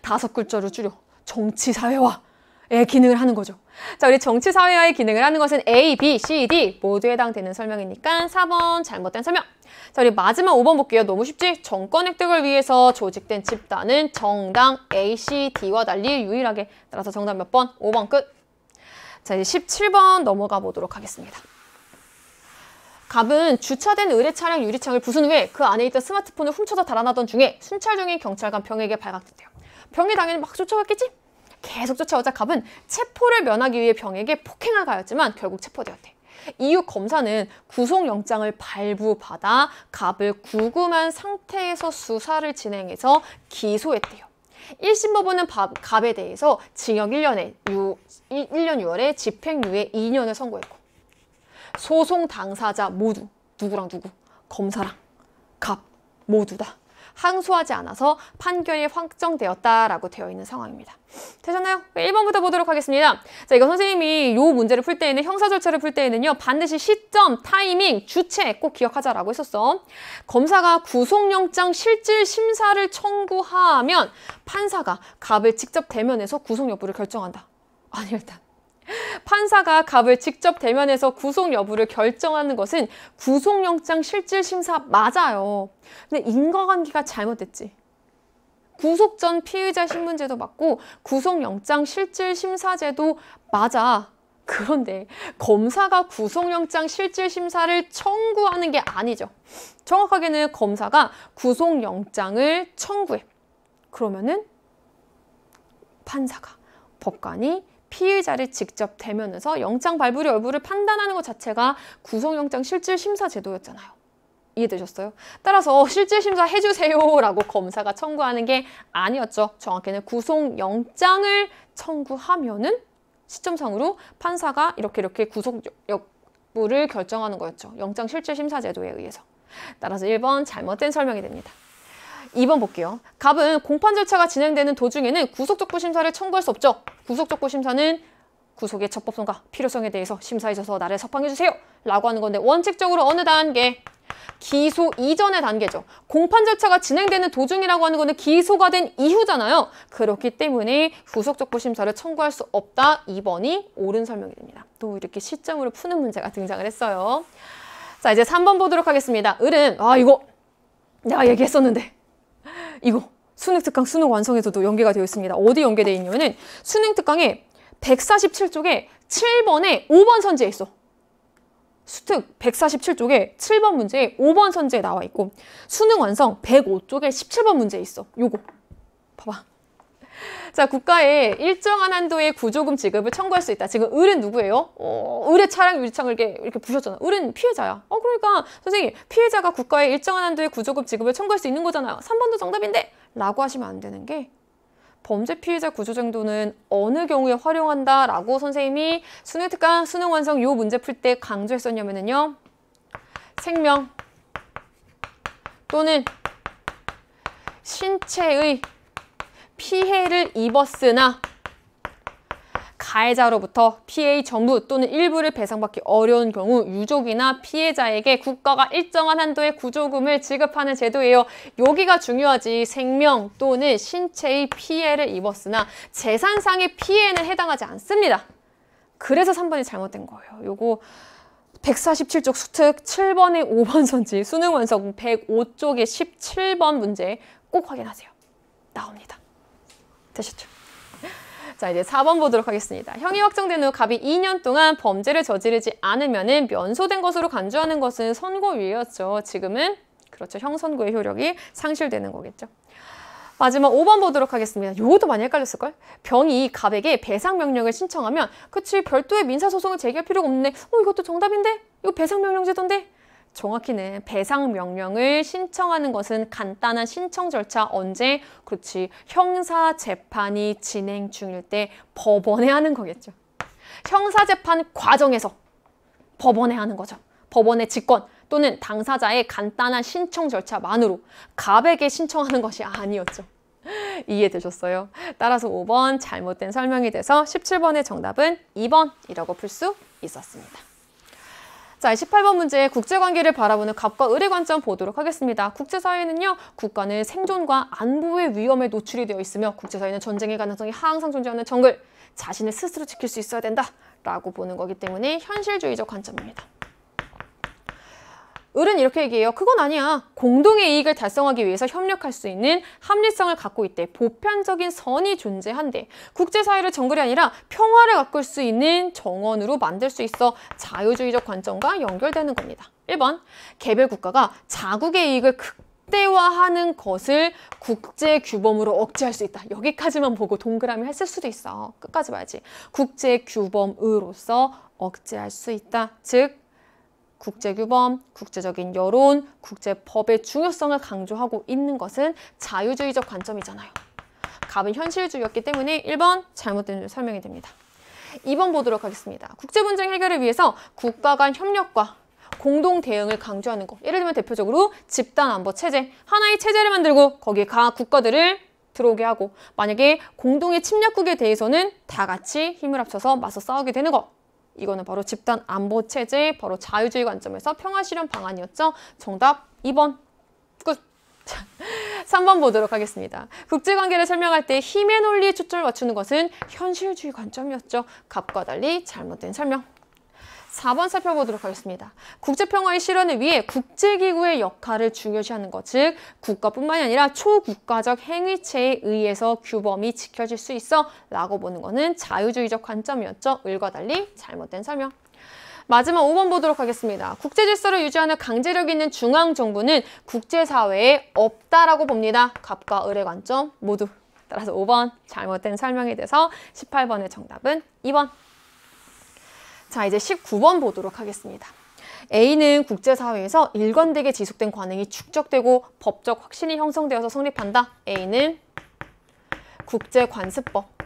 5글자로 줄여. 정치사회화의 기능을 하는 거죠. 자, 우리 정치사회화의 기능을 하는 것은 A, B, C, D 모두 해당되는 설명이니까 4번 잘못된 설명. 자, 우리 마지막 5번 볼게요. 너무 쉽지? 정권 획득을 위해서 조직된 집단은 정당 A, C, D와 달리 유일하게. 따라서 정답 몇 번? 5번 끝. 자, 이제 17번 넘어가 보도록 하겠습니다. 갑은 주차된 의뢰 차량 유리창을 부순 후에 그 안에 있던 스마트폰을 훔쳐서 달아나던 중에 순찰 중인 경찰관 병에게 발각됐대요. 병이 당연히 막 쫓아갔겠지? 계속 쫓아오자 갑은 체포를 면하기 위해 병에게 폭행을 가했지만 결국 체포되었대. 이후 검사는 구속영장을 발부받아 갑을 구금한 상태에서 수사를 진행해서 기소했대요. 1심 법원은 갑에 대해서 징역 1년 6월에 집행유예 2년을 선고했고 소송 당사자 모두 누구랑 누구? 검사랑 갑 모두 다 항소하지 않아서 판결이 확정되었다라고 되어 있는 상황입니다. 되셨나요? 1번부터 보도록 하겠습니다. 자, 이거 선생님이 이 문제를 풀 때에는 형사 절차를 풀 때에는요. 반드시 시점, 타이밍, 주체 꼭 기억하자라고 했었어. 검사가 구속영장 실질 심사를 청구하면 판사가 갑을 직접 대면해서 구속 여부를 결정한다. 아니 일단 판사가 갑을 직접 대면해서 구속 여부를 결정하는 것은 구속영장 실질심사 맞아요. 근데 인과관계가 잘못됐지. 구속 전 피의자 신문제도 맞고 구속영장 실질심사제도 맞아. 그런데 검사가 구속영장 실질심사를 청구하는 게 아니죠. 정확하게는 검사가 구속영장을 청구해. 그러면은 판사가, 법관이 피의자를 직접 대면해서 영장 발부 여부를 판단하는 것 자체가 구속영장 실질심사 제도였잖아요. 이해되셨어요? 따라서 실질심사 해주세요라고 검사가 청구하는 게 아니었죠. 정확히는 구속영장을 청구하면은 시점상으로 판사가 이렇게 구속 여부를 결정하는 거였죠. 영장 실질심사 제도에 의해서. 따라서 1번 잘못된 설명이 됩니다. 2번 볼게요. 갑은 공판 절차가 진행되는 도중에는 구속적부 심사를 청구할 수 없죠. 구속적부 심사는 구속의 적법성과 필요성에 대해서 심사해줘서 나를 석방해주세요 라고 하는 건데 원칙적으로 어느 단계? 기소 이전의 단계죠. 공판 절차가 진행되는 도중이라고 하는 거는 기소가 된 이후잖아요. 그렇기 때문에 구속적부 심사를 청구할 수 없다. 2번이 옳은 설명이 됩니다. 또 이렇게 시점으로 푸는 문제가 등장을 했어요. 자, 이제 3번 보도록 하겠습니다. 을은 이거 내가 얘기했었는데 이거 수능특강 수능 완성에서도 연계가 되어 있습니다. 어디 연계되어 있냐면은 수능특강에 147쪽에 7번에 5번 선지에 있어. 수특 147쪽에 7번 문제에 5번 선지에 나와 있고 수능 완성 105쪽에 17번 문제에 있어. 요거 봐봐. 자, 국가에 일정한 한도의 구조금 지급을 청구할 수 있다. 지금 을은 누구예요? 을의 차량 유리창을 이렇게 부셨잖아. 을은 피해자야. 그러니까 선생님 피해자가 국가에 일정한 한도의 구조금 지급을 청구할 수 있는 거잖아요. 3번도 정답인데? 라고 하시면 안 되는 게 범죄 피해자 구조제도는 어느 경우에 활용한다 라고 선생님이 수능특강 수능 완성 요 문제 풀 때 강조했었냐면요. 생명 또는 신체의 피해를 입었으나 가해자로부터 피해의 전부 또는 일부를 배상받기 어려운 경우 유족이나 피해자에게 국가가 일정한 한도의 구조금을 지급하는 제도예요. 여기가 중요하지. 생명 또는 신체의 피해를 입었으나 재산상의 피해는 해당하지 않습니다. 그래서 3번이 잘못된 거예요. 요거 147쪽 수특 7번에 5번 선지 수능 완성 105쪽에 17번 문제 꼭 확인하세요. 나옵니다. 되셨죠? 자, 이제 4번 보도록 하겠습니다. 형이 확정된 후 갑이 2년 동안 범죄를 저지르지 않으면 면소된 것으로 간주하는 것은 선고유예였죠. 지금은 그렇죠. 형선고의 효력이 상실되는 거겠죠. 마지막 5번 보도록 하겠습니다. 요것도 많이 헷갈렸을걸? 병이 갑에게 배상명령을 신청하면 그치 별도의 민사소송을 제기할 필요가 없는데 이것도 정답인데? 이거 배상명령제도인데? 정확히는 배상명령을 신청하는 것은 간단한 신청 절차 언제? 그렇지. 형사재판이 진행 중일 때 법원에 하는 거겠죠. 형사재판 과정에서 법원에 하는 거죠. 법원의 직권 또는 당사자의 간단한 신청 절차만으로 갑에게 신청하는 것이 아니었죠. 이해되셨어요? 따라서 5번 잘못된 설명이 돼서 17번의 정답은 2번이라고 풀 수 있었습니다. 자, 18번 문제 국제관계를 바라보는 갑과 을의 관점 보도록 하겠습니다. 국제사회는요, 국가는 생존과 안보의 위험에 노출이 되어 있으며 국제사회는 전쟁의 가능성이 항상 존재하는 정글, 자신을 스스로 지킬 수 있어야 된다라고 보는 거기 때문에 현실주의적 관점입니다. 을은 이렇게 얘기해요. 그건 아니야. 공동의 이익을 달성하기 위해서 협력할 수 있는 합리성을 갖고 있대. 보편적인 선이 존재한대. 국제사회를 정글이 아니라 평화를 가꿀 수 있는 정원으로 만들 수 있어. 자유주의적 관점과 연결되는 겁니다. 1번, 개별 국가가 자국의 이익을 극대화하는 것을 국제규범으로 억제할 수 있다. 여기까지만 보고 동그라미 했을 수도 있어. 끝까지 봐야지. 국제규범으로서 억제할 수 있다. 즉, 국제규범, 국제적인 여론, 국제법의 중요성을 강조하고 있는 것은 자유주의적 관점이잖아요. 갑은 현실주의였기 때문에 1번 잘못된 설명이 됩니다. 2번 보도록 하겠습니다. 국제분쟁 해결을 위해서 국가 간 협력과 공동 대응을 강조하는 거. 예를 들면 대표적으로 집단 안보 체제. 하나의 체제를 만들고 거기에 각 국가들을 들어오게 하고 만약에 공동의 침략국에 대해서는 다 같이 힘을 합쳐서 맞서 싸우게 되는 거. 이거는 바로 집단 안보 체제, 바로 자유주의 관점에서 평화 실현 방안이었죠. 정답 2번. 끝. 3번 보도록 하겠습니다. 국제관계를 설명할 때 힘의 논리에 초점을 맞추는 것은 현실주의 관점이었죠. 갑과 달리 잘못된 설명. 4번 살펴보도록 하겠습니다. 국제평화의 실현을 위해 국제기구의 역할을 중요시하는 것, 즉 국가뿐만이 아니라 초국가적 행위체에 의해서 규범이 지켜질 수 있어 라고 보는 것은 자유주의적 관점이었죠. 을과 달리 잘못된 설명. 마지막 5번 보도록 하겠습니다. 국제질서를 유지하는 강제력 있는 중앙정부는 국제사회에 없다라고 봅니다. 갑과 을의 관점 모두. 따라서 5번 잘못된 설명이 돼서 18번의 정답은 2번. 자, 이제 19번 보도록 하겠습니다. A는 국제사회에서 일관되게 지속된 관행이 축적되고 법적 확신이 형성되어서 성립한다. A는 국제관습법.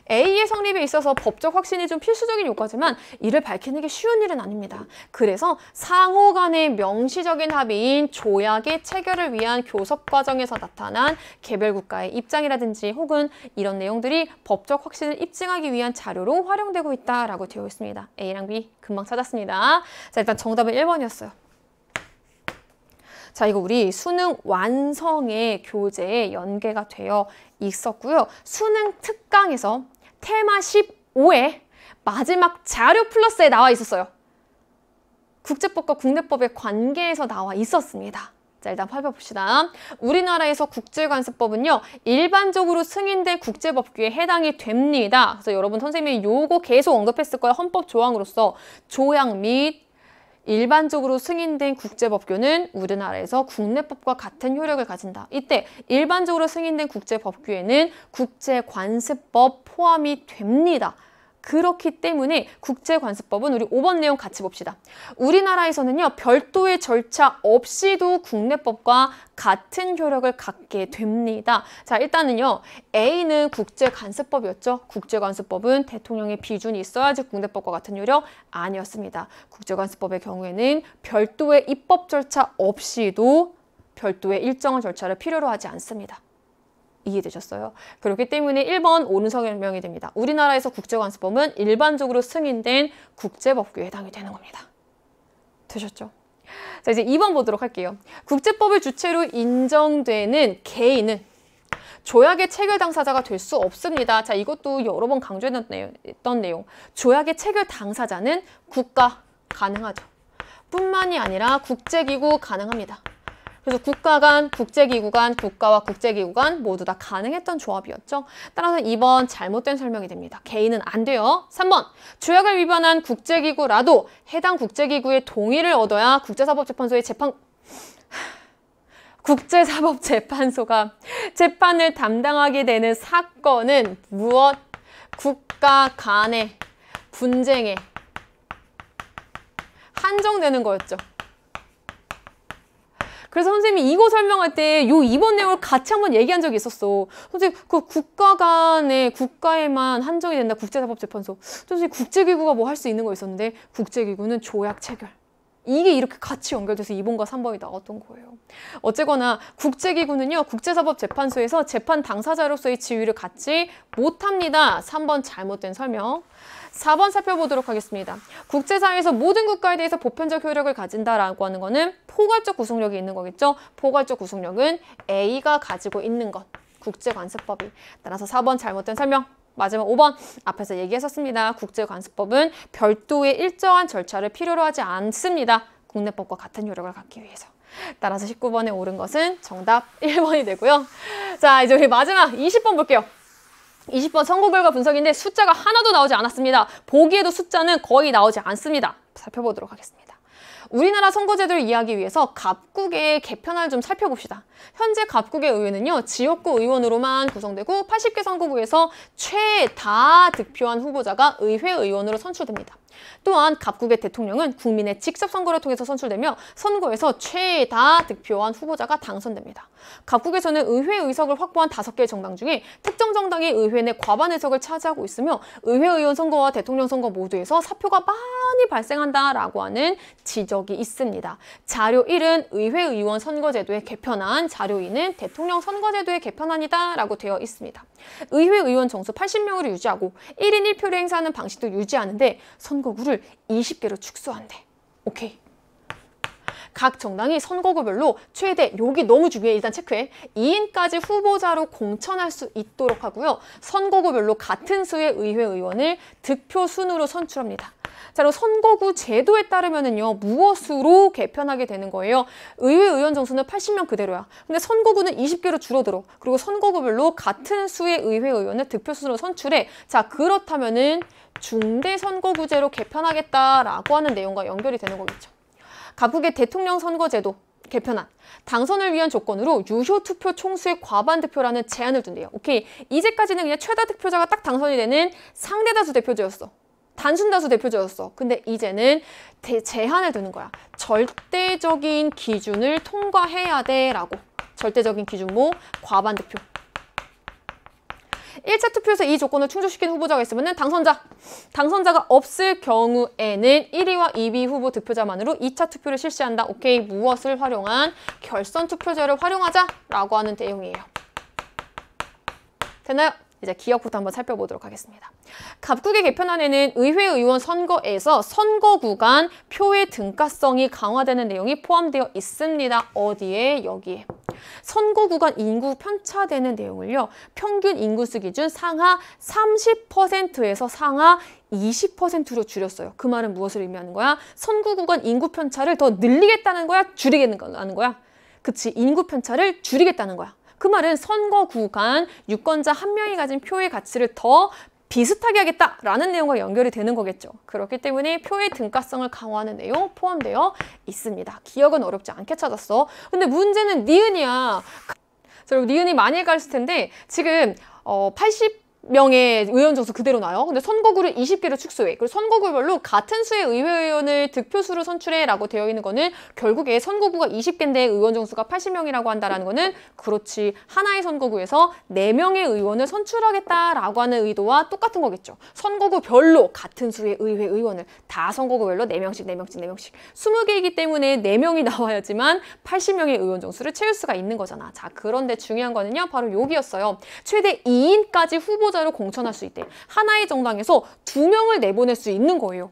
A의 성립에 있어서 법적 확신이 좀 필수적인 요건이지만 이를 밝히는 게 쉬운 일은 아닙니다. 그래서 상호 간의 명시적인 합의인 조약의 체결을 위한 교섭 과정에서 나타난 개별 국가의 입장이라든지 혹은 이런 내용들이 법적 확신을 입증하기 위한 자료로 활용되고 있다라고 되어 있습니다. A랑 B 금방 찾았습니다. 자, 일단 정답은 1번이었어요. 자, 이거 우리 수능 완성의 교재에 연계가 되어 있었고요. 수능 특강에서 테마 15에 마지막 자료 플러스에 나와 있었어요. 국제법과 국내법의 관계에서 나와 있었습니다. 자, 일단 살펴봅시다. 우리나라에서 국제관습법은요, 일반적으로 승인된 국제법규에 해당이 됩니다. 그래서 여러분 선생님이 요거 계속 언급했을 거예요. 헌법 조항으로서 조약 및 일반적으로 승인된 국제법규는 우리나라에서 국내법과 같은 효력을 가진다. 이때 일반적으로 승인된 국제법규에는 국제관습법 포함이 됩니다. 그렇기 때문에 국제관습법은 우리 5번 내용 같이 봅시다. 우리나라에서는요, 별도의 절차 없이도 국내법과 같은 효력을 갖게 됩니다. 자, 일단은요, A는 국제관습법이었죠. 국제관습법은 대통령의 비준이 있어야지 국내법과 같은 효력 아니었습니다. 국제관습법의 경우에는 별도의 입법 절차 없이도 별도의 일정한 절차를 필요로 하지 않습니다. 이해되셨어요? 그렇기 때문에 1번 옳은 설명이 됩니다. 우리나라에서 국제관습법은 일반적으로 승인된 국제법규에 해당이 되는 겁니다. 되셨죠? 자, 이제 2번 보도록 할게요. 국제법을 주체로 인정되는 개인은 조약의 체결 당사자가 될 수 없습니다. 자, 이것도 여러 번 강조했던 내용. 조약의 체결 당사자는 국가 가능하죠. 뿐만이 아니라 국제기구 가능합니다. 그래서 국가 간, 국제기구 간, 국가와 국제기구 간 모두 다 가능했던 조합이었죠. 따라서 2번 잘못된 설명이 됩니다. 개인은 안 돼요. 3번, 조약을 위반한 국제기구라도 해당 국제기구의 동의를 얻어야 국제사법재판소가 재판을 담당하게 되는 사건은 무엇? 국가 간의 분쟁에 한정되는 거였죠. 그래서 선생님이 이거 설명할 때 요 2번 내용을 같이 한번 얘기한 적이 있었어. 선생님, 그 국가에만 한정이 된다. 국제사법재판소. 선생님, 국제기구가 뭐 할 수 있는 거 있었는데 국제기구는 조약 체결. 이게 이렇게 같이 연결돼서 2번과 3번이 나왔던 거예요. 어쨌거나 국제기구는요, 국제사법재판소에서 재판 당사자로서의 지위를 갖지 못합니다. 3번 잘못된 설명. 4번 살펴보도록 하겠습니다. 국제사회에서 모든 국가에 대해서 보편적 효력을 가진다라고 하는 거는 포괄적 구속력이 있는 거겠죠. 포괄적 구속력은 A가 가지고 있는 것. 국제관습법이. 따라서 4번 잘못된 설명. 마지막 5번 앞에서 얘기했었습니다. 국제관습법은 별도의 일정한 절차를 필요로 하지 않습니다. 국내법과 같은 효력을 갖기 위해서. 따라서 19번에 옳은 것은 정답 1번이 되고요. 자, 이제 우리 마지막 20번 볼게요. 20번 선거 결과 분석인데 숫자가 하나도 나오지 않았습니다. 보기에도 숫자는 거의 나오지 않습니다. 살펴보도록 하겠습니다. 우리나라 선거제도를 이해하기 위해서 갑국의 개편을 좀 살펴봅시다. 현재 갑국의 의회는요, 지역구 의원으로만 구성되고 80개 선거구에서 최다 득표한 후보자가 의회 의원으로 선출됩니다. 또한 각국의 대통령은 국민의 직접 선거를 통해서 선출되며 선거에서 최다 득표한 후보자가 당선됩니다. 각국에서는 의회 의석을 확보한 5개의 정당 중에 특정 정당이 의회 내 과반 의석을 차지하고 있으며 의회의원 선거와 대통령 선거 모두에서 사표가 많이 발생한다라고 하는 지적이 있습니다. 자료 1은 의회의원 선거제도의 개편안, 자료 2는 대통령 선거제도의 개편안이다라고 되어 있습니다. 의회의원 정수 80명으로 유지하고 1인 1표를 행사하는 방식도 유지하는데 선거구를 20개로 축소한대. 오케이. 각 정당이 선거구별로 최대, 여기 너무 중요해, 일단 체크해. 2인까지 후보자로 공천할 수 있도록 하고요. 선거구별로 같은 수의 의회의원을 득표 순으로 선출합니다. 자, 그리고 선거구 제도에 따르면은요, 무엇으로 개편하게 되는 거예요? 의회의원 정수는 80명 그대로야. 근데 선거구는 20개로 줄어들어. 그리고 선거구별로 같은 수의 의회의원을 득표 순으로 선출해. 자, 그렇다면은 중대선거구제로 개편하겠다라고 하는 내용과 연결이 되는 거겠죠. 각국의 대통령 선거제도 개편안, 당선을 위한 조건으로 유효 투표 총수의 과반 득표라는 제한을 둔대요. 오케이, 이제까지는 그냥 최다 득표자가 딱 당선이 되는 상대다수 대표제였어. 단순다수 대표제였어. 근데 이제는 제한을 두는 거야. 절대적인 기준을 통과해야 돼 라고. 절대적인 기준 뭐? 과반 득표. 1차 투표에서 이 조건을 충족시킨 후보자가 있으면 당선자가 없을 경우에는 1위와 2위 후보 득표자만으로 2차 투표를 실시한다. 오케이, 무엇을 활용한? 결선 투표제를 활용하자라고 하는 내용이에요. 됐나요? 이제 기억부터 한번 살펴보도록 하겠습니다. 각국의 개편안에는 의회의원 선거에서 선거 구간 표의 등가성이 강화되는 내용이 포함되어 있습니다. 어디에? 여기에. 선거 구간 인구 편차되는 내용을요. 평균 인구수 기준 상하 30%에서 상하 20%로 줄였어요. 그 말은 무엇을 의미하는 거야? 선거 구간 인구 편차를 더 늘리겠다는 거야? 줄이겠다는 거야? 그치, 인구 편차를 줄이겠다는 거야. 그 말은 선거 구간 유권자 한 명이 가진 표의 가치를 더 비슷하게 하겠다라는 내용과 연결이 되는 거겠죠. 그렇기 때문에 표의 등가성을 강화하는 내용 포함되어 있습니다. 기억은 어렵지 않게 찾았어. 근데 문제는 니은이야. 자, 여러분 니은이 많이 헷갈렸을 텐데 지금 80명의 의원 정수 그대로 나요. 근데 선거구를 20개로 축소해. 그리고 선거구별로 같은 수의 의회의원을 득표수로 선출해 라고 되어 있는 거는 결국에 선거구가 20개인데 의원 정수가 80명이라고 한다는 거는 그렇지, 하나의 선거구에서 4명의 의원을 선출하겠다라고 하는 의도와 똑같은 거겠죠. 선거구별로 같은 수의 의회의원을 다 선거구별로 4명씩 20개이기 때문에 4명이 나와야지만 80명의 의원 정수를 채울 수가 있는 거잖아. 자, 그런데 중요한 거는요, 바로 여기였어요. 최대 2인까지 후보자로 공천할 수 있대. 하나의 정당에서 2명을 내보낼 수 있는 거예요.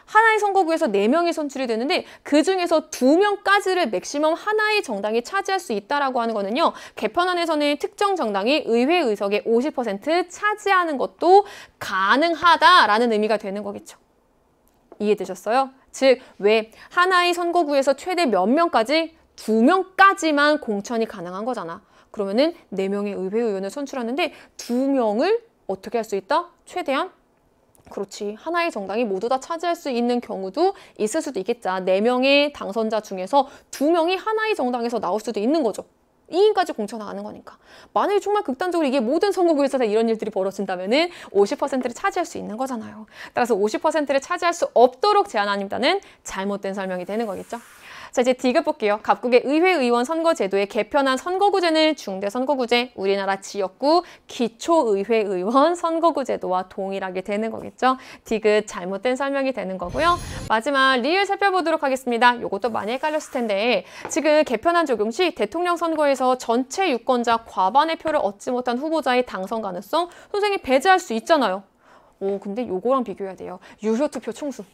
하나의 선거구에서 4명이 선출이 되는데 그 중에서 2명까지를 맥시멈 하나의 정당이 차지할 수 있다라고 하는 거는요. 개편안에서는 특정 정당이 의회 의석의 50% 차지하는 것도 가능하다라는 의미가 되는 거겠죠. 이해되셨어요? 즉, 왜 하나의 선거구에서 최대 몇 명까지? 2명까지만 공천이 가능한 거잖아. 그러면은 4명의 의회의원을 선출하는데 2명을 어떻게 할 수 있다? 최대한? 그렇지. 하나의 정당이 모두 다 차지할 수 있는 경우도 있을 수도 있겠자. 4명의 당선자 중에서 2명이 하나의 정당에서 나올 수도 있는 거죠. 2인까지 공천하는 거니까. 만약에 정말 극단적으로 이게 모든 선거구에서 다 이런 일들이 벌어진다면은 50%를 차지할 수 있는 거잖아요. 따라서 50%를 차지할 수 없도록 제한안입니다는 잘못된 설명이 되는 거겠죠. 자, 이제 D급 볼게요. 각국의 의회의원 선거제도의 개편안 선거구제는 중대선거구제, 우리나라 지역구 기초의회의원 선거구제도와 동일하게 되는 거겠죠. D급 잘못된 설명이 되는 거고요. 마지막 리을 살펴보도록 하겠습니다. 이것도 많이 헷갈렸을 텐데 지금 개편안 적용 시 대통령 선거에서 전체 유권자 과반의 표를 얻지 못한 후보자의 당선 가능성 선생님이 배제할 수 있잖아요. 근데 요거랑 비교해야 돼요. 유효투표 총수.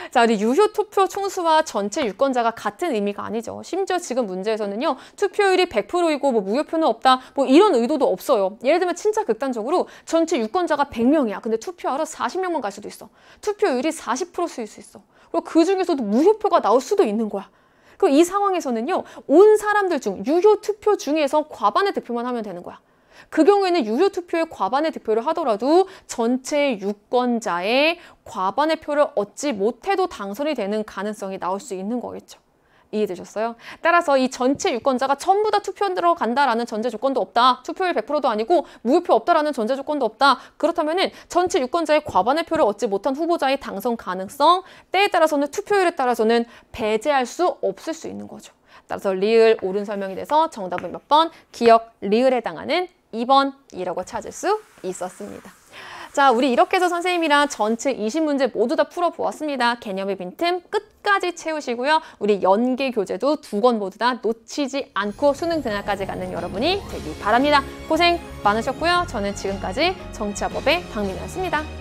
자, 우리 유효투표 총수와 전체 유권자가 같은 의미가 아니죠. 심지어 지금 문제에서는요. 투표율이 100%이고 무효표는 없다. 이런 의도도 없어요. 예를 들면 진짜 극단적으로 전체 유권자가 100명이야. 근데 투표하러 40명만 갈 수도 있어. 투표율이 40%일 수 있어. 그리고 그 중에서도 무효표가 나올 수도 있는 거야. 그럼 이 상황에서는요. 온 사람들 중 유효투표 중에서 과반의 득표만 하면 되는 거야. 그 경우에는 유효투표의 과반의 득표를 하더라도 전체 유권자의 과반의 표를 얻지 못해도 당선이 되는 가능성이 나올 수 있는 거겠죠. 이해되셨어요? 따라서 이 전체 유권자가 전부 다 투표 들어간다라는 전제 조건도 없다. 투표율 100%도 아니고 무효표 없다라는 전제 조건도 없다. 그렇다면은 전체 유권자의 과반의 표를 얻지 못한 후보자의 당선 가능성, 때에 따라서는 투표율에 따라서는 배제할 수 없을 수 있는 거죠. 따라서 리을 옳은 설명이 돼서 정답은 몇 번? 기억 리을에 해당하는 2번이라고 찾을 수 있었습니다. 자, 우리 이렇게 해서 선생님이랑 전체 20문제 모두 다 풀어보았습니다. 개념의 빈틈 끝까지 채우시고요. 우리 연계 교재도 2권 모두 다 놓치지 않고 수능 등하까지 가는 여러분이 되길 바랍니다. 고생 많으셨고요. 저는 지금까지 정치화법의 박민이었습니다.